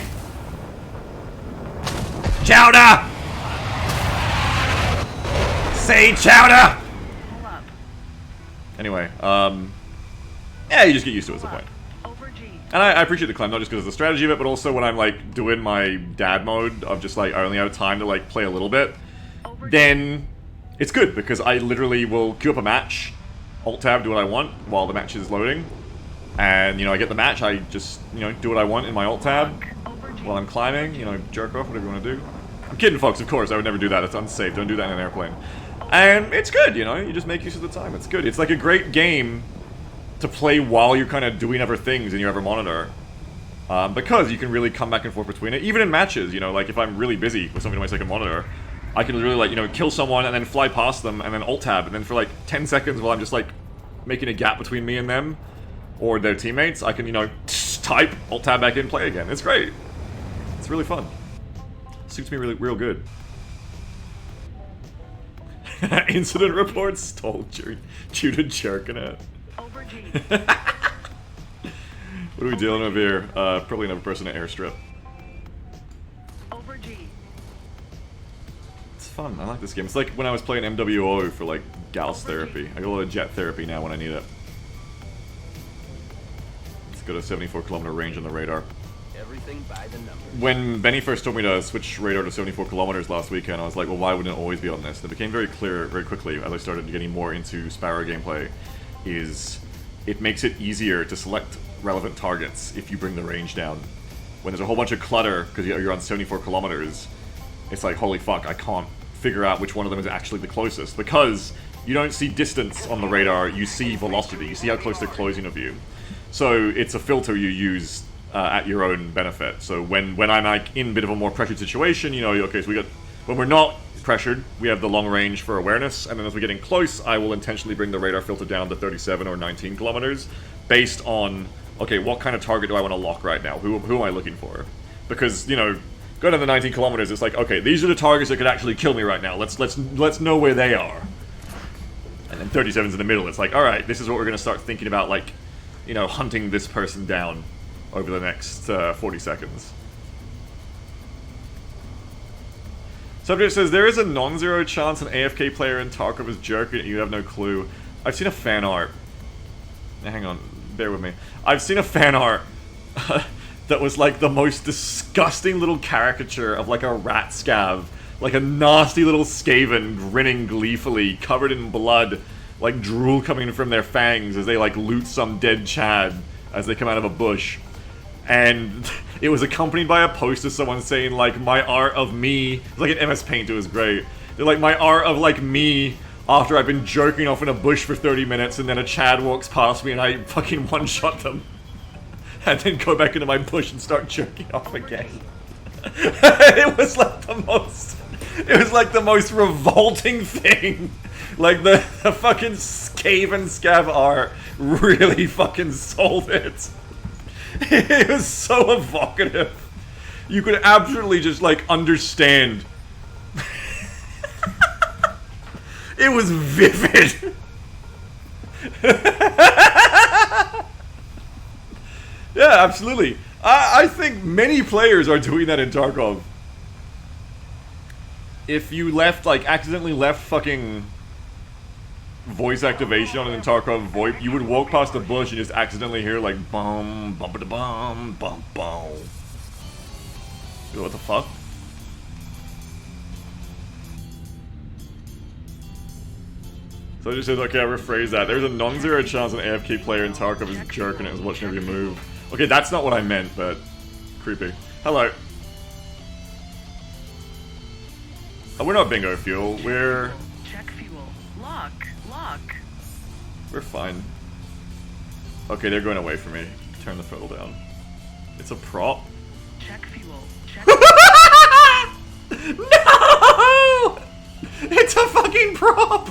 Chowder! Say chowder! Pull up. Anyway, yeah, you just get used to it at some point. Over G. And I appreciate the climb, not just because of the strategy of it, but also when I'm, like, doing my dad mode of just, like, I only have time to, like, play a little bit, Over G. then it's good, because I literally will queue up a match, Alt-Tab, do what I want, while the match is loading, and, you know, I get the match, I just, you know, do what I want in my Alt-Tab, Over G. while I'm climbing, you know, jerk off, whatever you want to do. I'm kidding, folks, of course, I would never do that, it's unsafe, don't do that in an airplane. And it's good, you know, you just make use of the time, it's good. It's like a great game to play while you're kind of doing other things in your other monitor. Because you can really come back and forth between it, even in matches, you know, like if I'm really busy with something on my second monitor, I can really, like, you know, kill someone and then fly past them and then Alt-Tab, and then for like 10 seconds while I'm just like making a gap between me and them, or their teammates, I can, you know, type, Alt-Tab back in, play again. It's great. It's really fun. Suits me really real good. Incident reports told due to jerking it. Aubergine. What are we dealing with here? Probably another person at airstrip. Aubergine. It's fun. I like this game. It's like when I was playing MWO for like Gauss therapy. I get a lot of jet therapy now when I need it. It's got a 74-kilometer range on the radar. Everything by the numbers. When Benny first told me to switch radar to 74 kilometers last weekend, I was like, well, why wouldn't it always be on this? And it became very clear very quickly as I started getting more into Sparrow gameplay, is it makes it easier to select relevant targets if you bring the range down. When there's a whole bunch of clutter, because you're on 74 kilometers, it's like, holy fuck, I can't figure out which one of them is actually the closest, because you don't see distance on the radar, you see velocity, you see how close they're closing of you. So it's a filter you use at your own benefit. So when I'm like in a bit of a more pressured situation, you know, okay, so when we're not pressured, we have the long range for awareness, and then as we're getting close, I will intentionally bring the radar filter down to 37 or 19 kilometers, based on, okay, what kind of target do I want to lock right now? Who am I looking for? Because, you know, going to the 19 kilometers, it's like, okay, these are the targets that could actually kill me right now. Let's know where they are. And then 37's in the middle. It's like, all right, this is what we're going to start thinking about, like, you know, hunting this person down over the next 40 seconds. Subject says, there is a non-zero chance an AFK player in Tarkov is jerking at you, have no clue. I've seen a fan art. Now, hang on, bear with me. I've seen a fan art that was like the most disgusting little caricature of like a rat scav. Like a nasty little Skaven grinning gleefully, covered in blood, like drool coming from their fangs as they like loot some dead Chad as they come out of a bush. And it was accompanied by a post of someone saying, like, my art of me. It's like an MS Paint, it was great. They're like, my art of, like, me after I've been jerking off in a bush for 30 minutes and then a Chad walks past me and I fucking one-shot them. And then go back into my bush and start jerking off again. It was like the most revolting thing. Like, the fucking Skaven Scav art really fucking sold it. It was so evocative. You could absolutely just, like, understand. It was vivid. Yeah, absolutely. I think many players are doing that in Tarkov. If you left, like, accidentally left fucking voice activation on an Tarkov VoIP, you would walk past a bush and just accidentally hear like bum bum ba bum bum bum. What the fuck? So it just says, okay, I rephrase that. There's a non-zero chance an AFK player in Tarkov is jerking it and is watching every move. Okay, that's not what I meant, but creepy. Hello. Oh, we're not bingo fuel. We're Check fuel. Lock. We're fine. Okay, they're going away from me. Turn the throttle down. It's a prop. Check fuel. Check No! It's a fucking prop!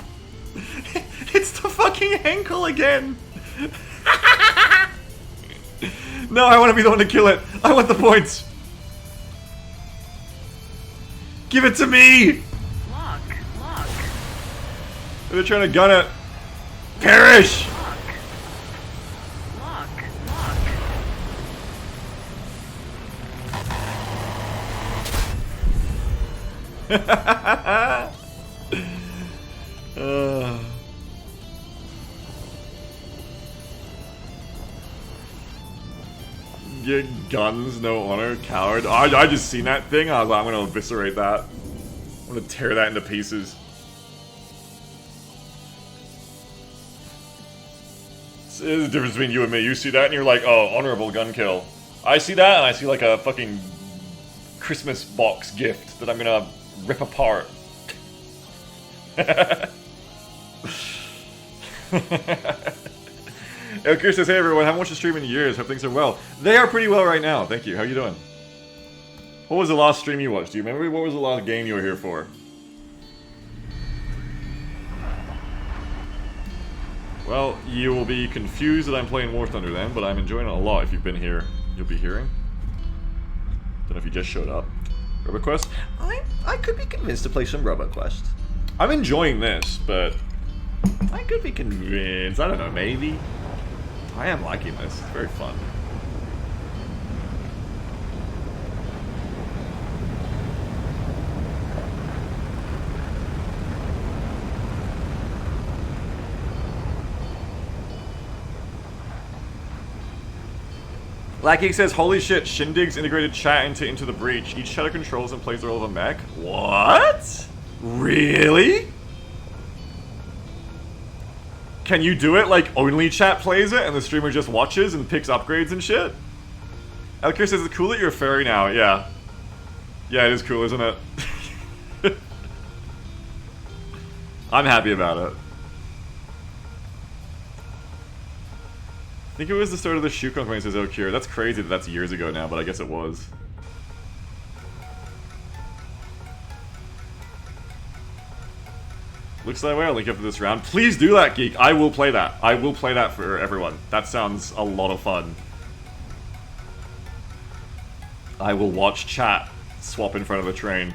It's the fucking Henkel again! No, I want to be the one to kill it. I want the points. Give it to me! Lock. They're trying to gun it. Perish! Lock. Your guns, no honor, coward. I just seen that thing. I was like, I'm gonna eviscerate that. I'm gonna tear that into pieces. There's a difference between you and me. You see that and you're like, oh, honorable gun kill. I see that and I see like a fucking Christmas box gift that I'm gonna rip apart. El Chris says, hey everyone, haven't watched the stream in years, hope things are well. They are pretty well right now, thank you. How you doing? What was the last stream you watched? Do you remember? What was the last game you were here for? Well, you will be confused that I'm playing War Thunder then, but I'm enjoying it a lot. If you've been here, you'll be hearing. Don't know if you just showed up. RoboQuest? I could be convinced to play some RoboQuest. I'm enjoying this, but I could be convinced. I don't know, maybe. I am liking this. It's very fun. Lackey says, holy shit, Shindig's integrated chat into the Breach. Each chatter controls and plays the role of a mech. What? Really? Can you do it like only chat plays it and the streamer just watches and picks upgrades and shit? Elkir says, it's cool that you're a fairy now. Yeah. Yeah, it is cool, isn't it? I'm happy about it. I think it was the start of the shoe company, says Okir. That's crazy that that's years ago now, but I guess it was. Looks that way, I'll link up for this round. Please do that, Geek. I will play that. I will play that for everyone. That sounds a lot of fun. I will watch chat swap in front of the train.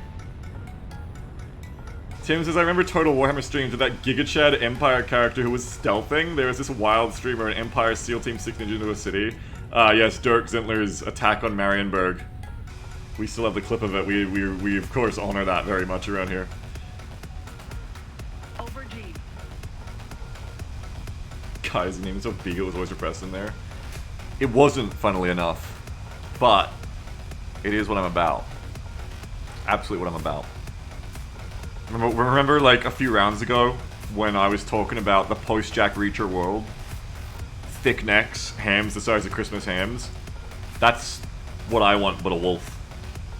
Tim says, I remember Total Warhammer streams with that Giga Chad Empire character who was stealthing. There was this wild streamer, an Empire SEAL Team 6 Ninja into a city. Yes, Dirk Zintler's attack on Marienburg. We still have the clip of it. We of course honor that very much around here. Over G. Guys, the name is so big it was always repressed in there. It wasn't, funnily enough. But it is what I'm about. Absolutely what I'm about. Remember like a few rounds ago when I was talking about the post-Jack Reacher world? Thick necks, hams the size of Christmas hams. That's what I want, but a wolf.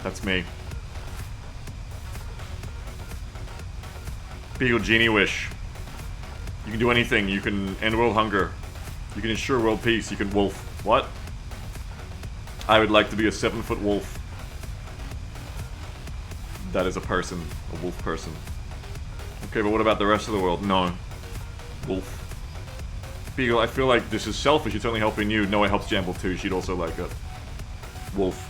That's me. Beagle Genie Wish. You can do anything. You can end world hunger. You can ensure world peace. You can wolf. What? I would like to be a 7-foot wolf. That is a person. A wolf person. Okay, but what about the rest of the world? No. Wolf. Beagle, I feel like this is selfish. It's only helping you. No, it helps Jamble too. She'd also like it. Wolf.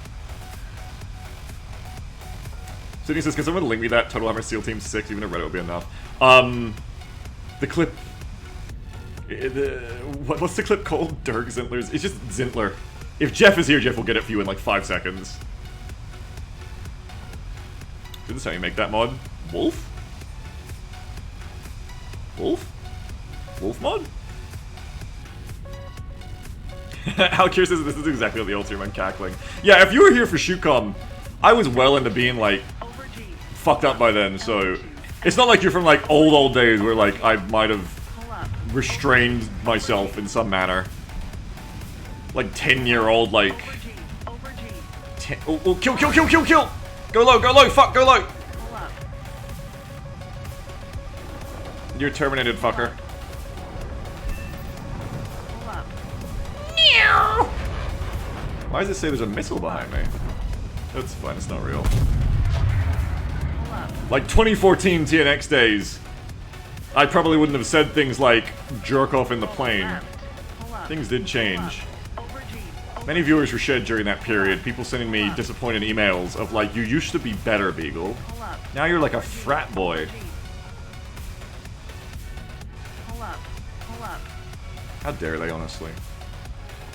Sydney says, can someone link me that Total Hammer SEAL Team 6? Even a Reddit would be enough. The clip... what's the clip called? Dirk Zintler's? It's just Zintler. If Jeff is here, Jeff will get it for you in like 5 seconds. Is this how you make that mod? Wolf? Wolf? Wolf mod? How curious is this? Is exactly what the ultimate man cackling. Yeah, if you were here for ShootCom, I was well into being like Over G. fucked up by then, so it's not like you're from like old days where like I might have Pull up. restrained myself in some manner. Like 10-year-old like Over G. Over G. oh, kill! Go low, fuck, go low! Pull up. You're terminated, fucker. Pull up. Why does it say there's a missile behind me? That's fine, it's not real. Pull up. Like 2014 TNX days, I probably wouldn't have said things like jerk off in the plane. Left. Pull up. Things did change. Over G. Over Many viewers were shed during that period, people sending me Pull up. disappointed emails of like, you used to be better, Beagle. Pull up. Now you're like a frat boy. G. Pull up. Pull up. How dare they, honestly.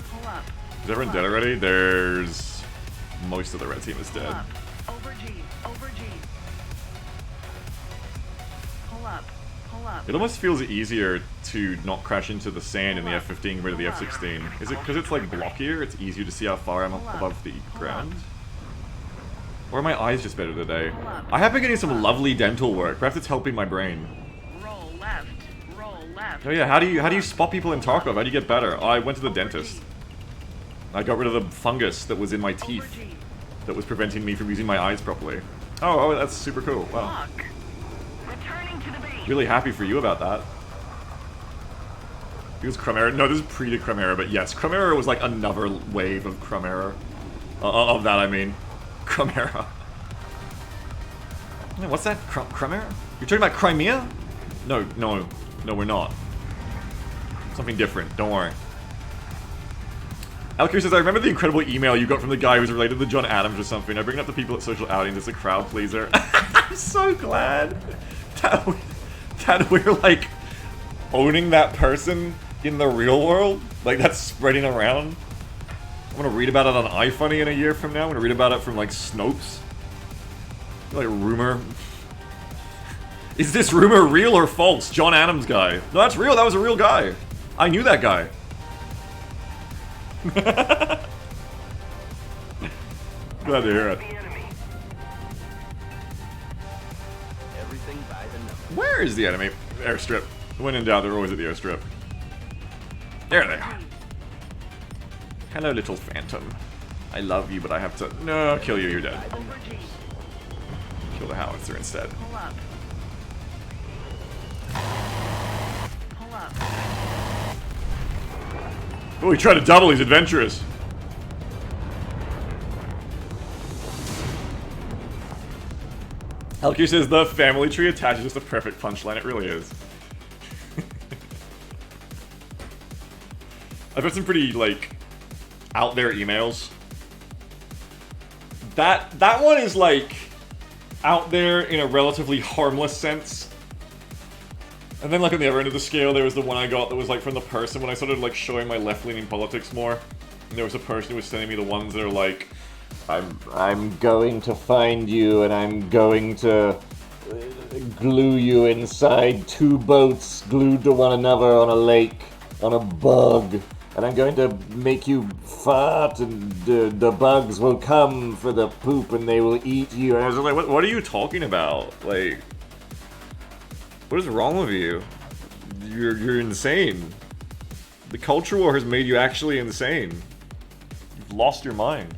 Pull up. Is everyone dead already? There's... most of the red team is Pull dead. up. Over G. Over G. Pull up. Pull up. It almost feels easier to not crash into the sand in the F-15 compared to the F-16. Is it because it's like blockier? It's easier to see how far I'm above the ground? Or are my eyes just better today? I have been getting some lovely dental work. Perhaps it's helping my brain. Roll left. Roll left. Oh yeah, how do you spot people in Tarkov? How do you get better? I went to the dentist. I got rid of the fungus that was in my Over teeth G. that was preventing me from using my eyes properly. Oh, that's super cool. Wow. Lock. Returning to the base. Really happy for you about that. Because Crum-Era, no, this is pre to Crum-Era, but yes, Crum-Era was like another wave of Crum-Era. Of that, I mean. Crum-Era. Yeah, what's that? Crum-Era? You're talking about Crimea? No, we're not. Something different, don't worry. Alkir says, I remember the incredible email you got from the guy who was related to John Adams or something. I bring up the people at social outings as a crowd pleaser. I'm so glad that we're like owning that person in the real world. Like that's spreading around. I'm gonna read about it on iFunny in a year from now. I'm gonna read about it from like Snopes. Like rumor. Is this rumor real or false? John Adams guy. No, that's real. That was a real guy. I knew that guy. Glad to hear it. The enemy. Everything by the numbers. Where is the enemy airstrip? When in doubt, they're always at the airstrip. There they are. Hello, little phantom. I love you, but I have to... No, kill you, you're dead. Aubergine. Kill the howitzer instead. Pull up. Pull up. Oh, he tried to double, he's adventurous. Helkir says the family tree attaches just the perfect punchline. It really is. I've got some pretty, like, out there emails. That one is, like, out there in a relatively harmless sense. And then, like, on the other end of the scale, there was the one I got that was, like, from the person when I started, like, showing my left-leaning politics more. And there was a person who was sending me the ones that are, like, I'm going to find you and I'm going to glue you inside two boats glued to one another on a lake, on a bug. And I'm going to make you fart and the bugs will come for the poop and they will eat you. And I was like, what are you talking about? Like... What is wrong with you? You're insane. The culture war has made you actually insane. You've lost your mind.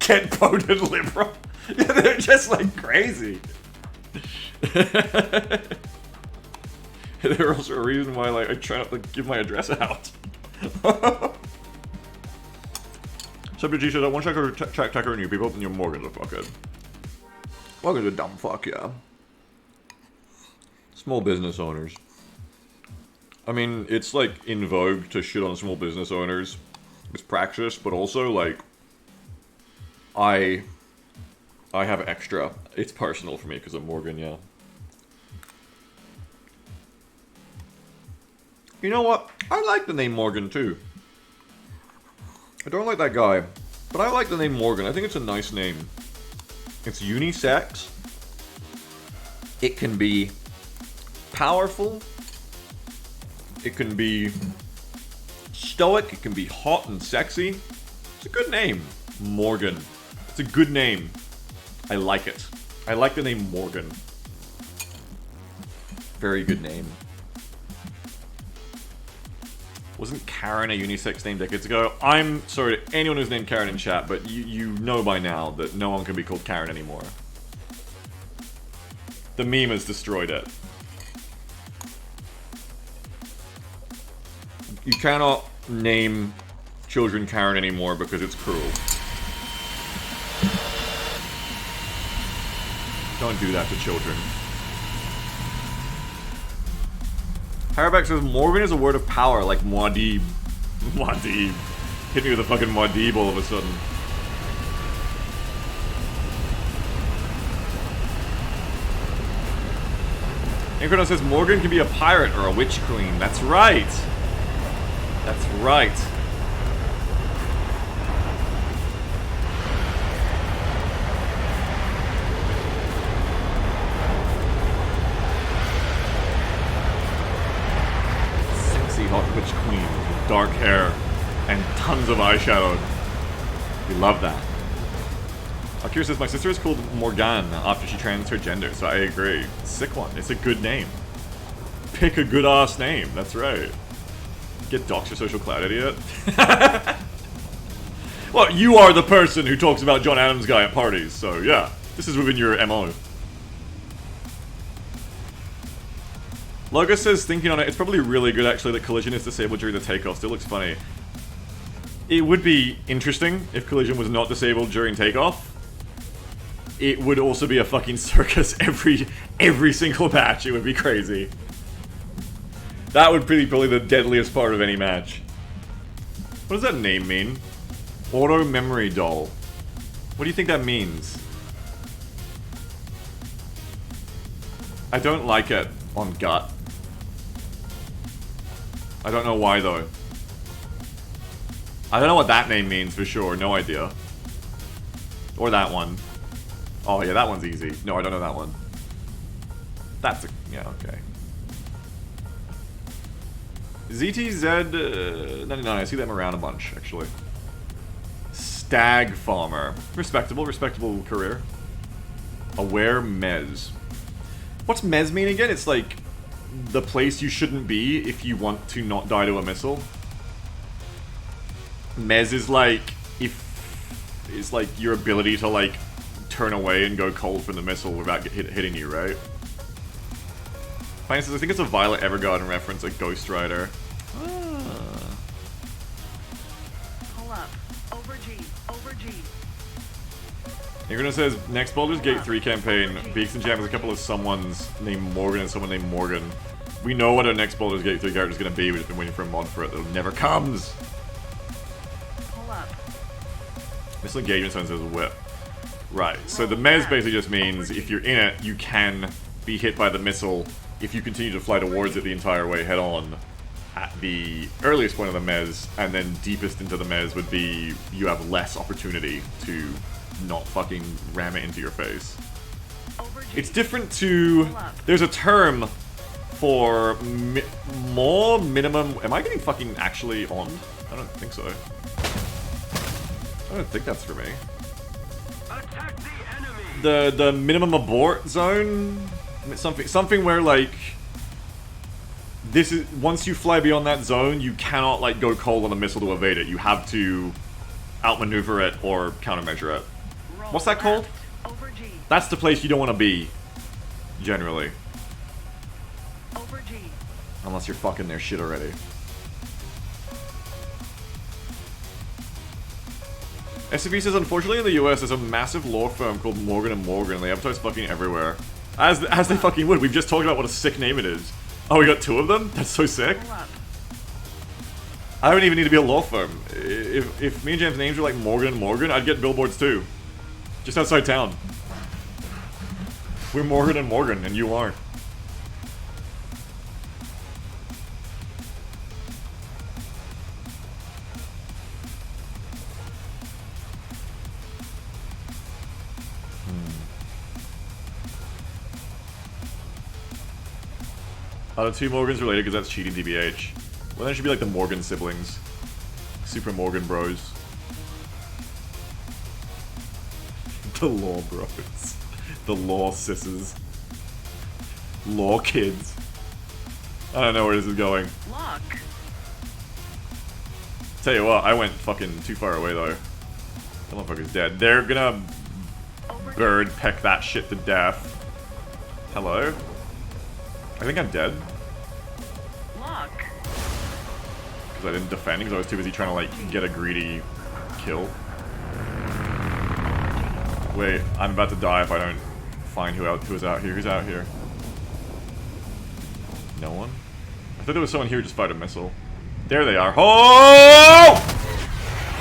Get voted liberal. They're just like crazy. There's also a reason why like I try not to give my address out. Subject G said, I want to check Tucker and you people, and you're Morgan's a fuckhead. Morgan's a dumb fuck, yeah. Small business owners. I mean, it's like in vogue to shit on small business owners. It's praxis, but also like I have extra. It's personal for me because of Morgan, yeah. You know what? I like the name Morgan too. I don't like that guy, but I like the name Morgan. I think it's a nice name. It's unisex. It can be powerful. It can be stoic. It can be hot and sexy. It's a good name. Morgan. It's a good name. I like it. I like the name Morgan. Very good name. Wasn't Karen a unisex name decades ago? I'm sorry to anyone who's named Karen in chat, but you know by now that no one can be called Karen anymore. The meme has destroyed it. You cannot name children Karen anymore because it's cruel. Don't do that to children. Harabax says Morgan is a word of power, like Muad'Dib. Muad'Dib. Hit me with a fucking Muad'Dib all of a sudden. Inferno says Morgan can be a pirate or a witch queen. That's right. That's right. Hot witch queen with dark hair and tons of eyeshadow. We love that. Akira says, my sister is called Morgan after she transferred her gender, so I agree. Sick one. It's a good name. Pick a good ass name. That's right. Get doxed for social clout, idiot. Well, you are the person who talks about John Adams guy at parties, so yeah. This is within your MO. Logo says, thinking on it, it's probably really good actually that Collision is disabled during the takeoff. Still looks funny. It would be interesting if Collision was not disabled during takeoff. It would also be a fucking circus every single match. It would be crazy. That would be probably the deadliest part of any match. What does that name mean? Auto memory doll. What do you think that means? I don't like it on gut. I don't know why though. I don't know what that name means for sure, no idea. Or that one. Oh yeah, that one's easy. No, I don't know that one. That's a... yeah, okay. ZTZ99, I see them around a bunch, actually. Stag Farmer. Respectable career. Aware Mez. What's Mez mean again? It's like the place you shouldn't be if you want to not die to a missile. Mez is like it's like your ability to like turn away and go cold from the missile without hitting you, right? Fine says, I think it's a Violet Evergarden reference, like Ghost Rider. Pull up. Over G. Over G. Ingrid says, next Baldur's Gate 3 campaign, Beaks and Jam has a couple of someone's named Morgan and someone named Morgan. We know what our next Baldur's Gate 3 character is going to be, we've just been waiting for a mod for it that never comes! Pull up. Missile engagement zone says whip. Right, so the Mez basically just means if you're in it, you can be hit by the missile if you continue to fly towards it the entire way head on at the earliest point of the Mez, and then deepest into the Mez would be you have less opportunity to not fucking ram it into your face. Over G. It's different to... there's a term for more minimum... Am I getting fucking actually on? I don't think so. I don't think that's for me. Attack the enemy! The minimum abort zone? Something where, like... this is... once you fly beyond that zone, you cannot, like, go cold on a missile to evade it. You have to outmaneuver it or countermeasure it. Roll What's that called? left. Over G. That's the place you don't want to be. Generally. Over G. Unless you're fucking their shit already. SCP says, unfortunately in the US, there's a massive law firm called Morgan & Morgan. They advertise fucking everywhere. As they fucking would. We've just talked about what a sick name it is. Oh, we got 2 of them? That's so sick. Pull up. I don't even need to be a law firm. If me and Jam's names were like Morgan & Morgan, I'd get billboards too. Just outside town. We're Morgan & Morgan, and you aren't. Are the 2 Morgans related because that's cheating DBH? Well, then it should be like the Morgan siblings. Super Morgan bros. The law bros. The law sisses. Law kids. I don't know where this is going. Lock. Tell you what, I went fucking too far away though. That motherfucker's dead. They're gonna Over G. bird peck that shit to death. Hello? I think I'm dead. Lock. Because I didn't defend, because I was too busy trying to, like, get a greedy kill. Wait, I'm about to die if I don't find who's out here. Who's out here? No one? I thought there was someone here who just fired a missile. There they are. Oh!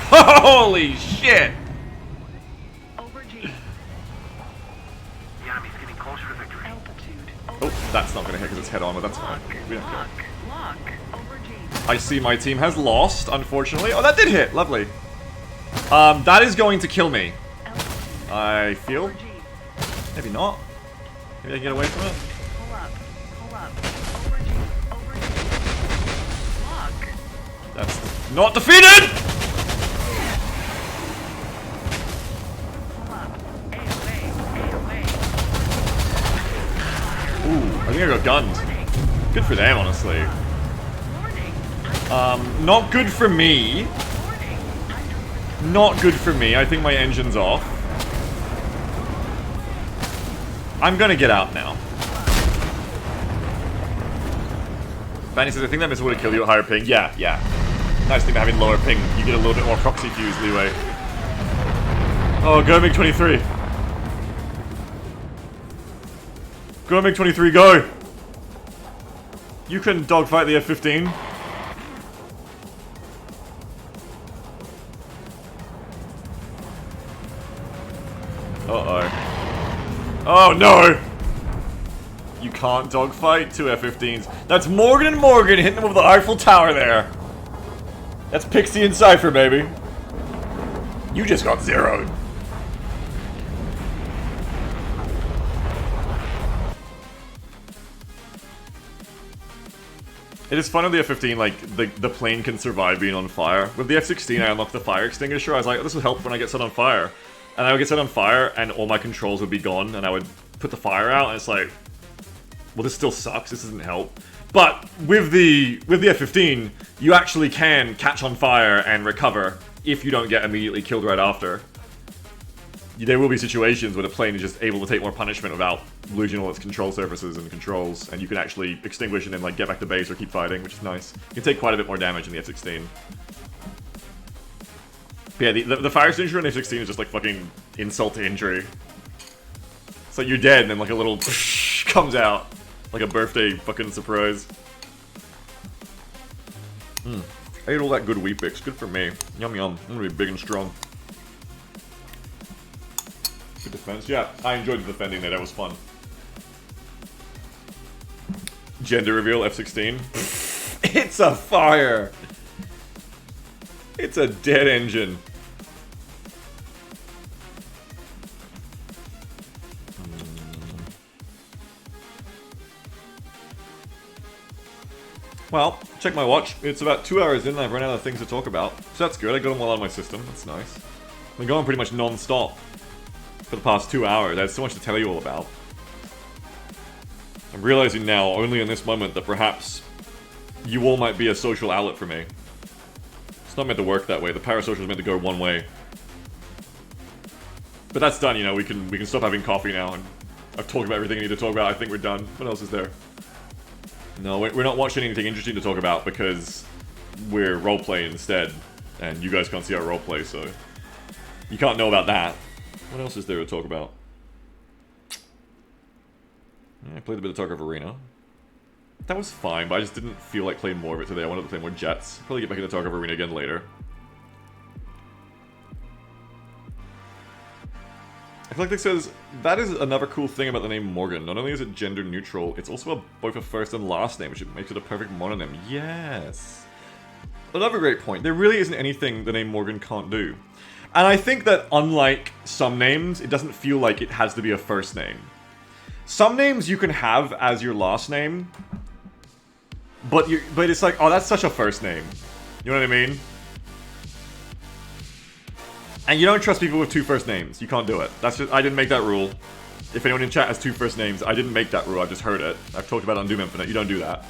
Holy shit! Over G. The enemy's getting closer to victory. Altitude. Oh, that's not gonna hit because it's head on, but that's fine. Lock. We don't care. Lock. Lock. Over G. I see my team has lost, unfortunately. Oh, that did hit. Lovely. That is going to kill me. Altitude. I feel. Over G. Maybe not. Maybe I can get away from it. Pull up. Pull up. Over G. Over G. Lock. That's not defeated! Pull up. AOA. AOA. Ooh, I think I got gunned. Good for them, honestly. Warning. Not good for me. Warning. Not good for me. I think my engine's off. I'm gonna get out now. Fanny says, I think that missile would have killed you at higher ping. Yeah, yeah. Nice thing to having lower ping. You get a little bit more proxy fuse leeway. Oh, go MiG-23. Go MiG-23, go! You can dogfight the F-15. Uh-oh. Oh, no! You can't dogfight two F-15s. That's Morgan and Morgan hitting them over the Eiffel Tower there. That's Pixie and Cypher, baby. You just got zeroed. It is fun on the F-15, like, the plane can survive being on fire. With the F-16, I unlocked the fire extinguisher. I was like, oh, this will help when I get set on fire. And I would get set on fire, and all my controls would be gone, and I would put the fire out, and it's like, well, this still sucks, this doesn't help. But with the F-15, you actually can catch on fire and recover if you don't get immediately killed right after. There will be situations where the plane is just able to take more punishment without losing all its control surfaces and controls, and you can actually extinguish and then like get back to base or keep fighting, which is nice. You can take quite a bit more damage in the F-16. But yeah, the fire extinguisher in the F-16 is just like fucking insult to injury. It's like you're dead and then like a little comes out. Like a birthday fucking surprise. I ate all that good Weet-Bix. Good for me. Yum yum. I'm gonna be big and strong. Good defense. Yeah, I enjoyed defending that. That was fun. Gender reveal F-16. It's a fire! It's a dead engine. Well, check my watch. It's about 2 hours in and I've run out of things to talk about. So that's good. I got them all out of my system. That's nice. I've been going pretty much non-stop for the past 2 hours. I have so much to tell you all about. I'm realizing now, only in this moment, that perhaps you all might be a social outlet for me. It's not meant to work that way. The parasocial is meant to go one way. But that's done, you know. We can stop having coffee now. And I've talked about everything I need to talk about. I think we're done. What else is there? No, we're not watching anything interesting to talk about because we're roleplaying instead. And you guys can't see our roleplay, so you can't know about that. What else is there to talk about? Yeah, I played a bit of Tarkov Arena. That was fine, but I just didn't feel like playing more of it today. I wanted to play more Jets. Probably get back into Tarkov Arena again later. I feel like this says, that is another cool thing about the name Morgan. Not only is it gender neutral, it's also both a first and last name, which makes it a perfect mononym. Yes! Another great point. There really isn't anything the name Morgan can't do. And I think that unlike some names, it doesn't feel like it has to be a first name. Some names you can have as your last name, but it's like, oh, that's such a first name. You know what I mean? And you don't trust people with two first names. You can't do it. That's just, I didn't make that rule. If anyone in chat has two first names, I didn't make that rule. I just heard it. I've talked about it on Doom Infinite. You don't do that.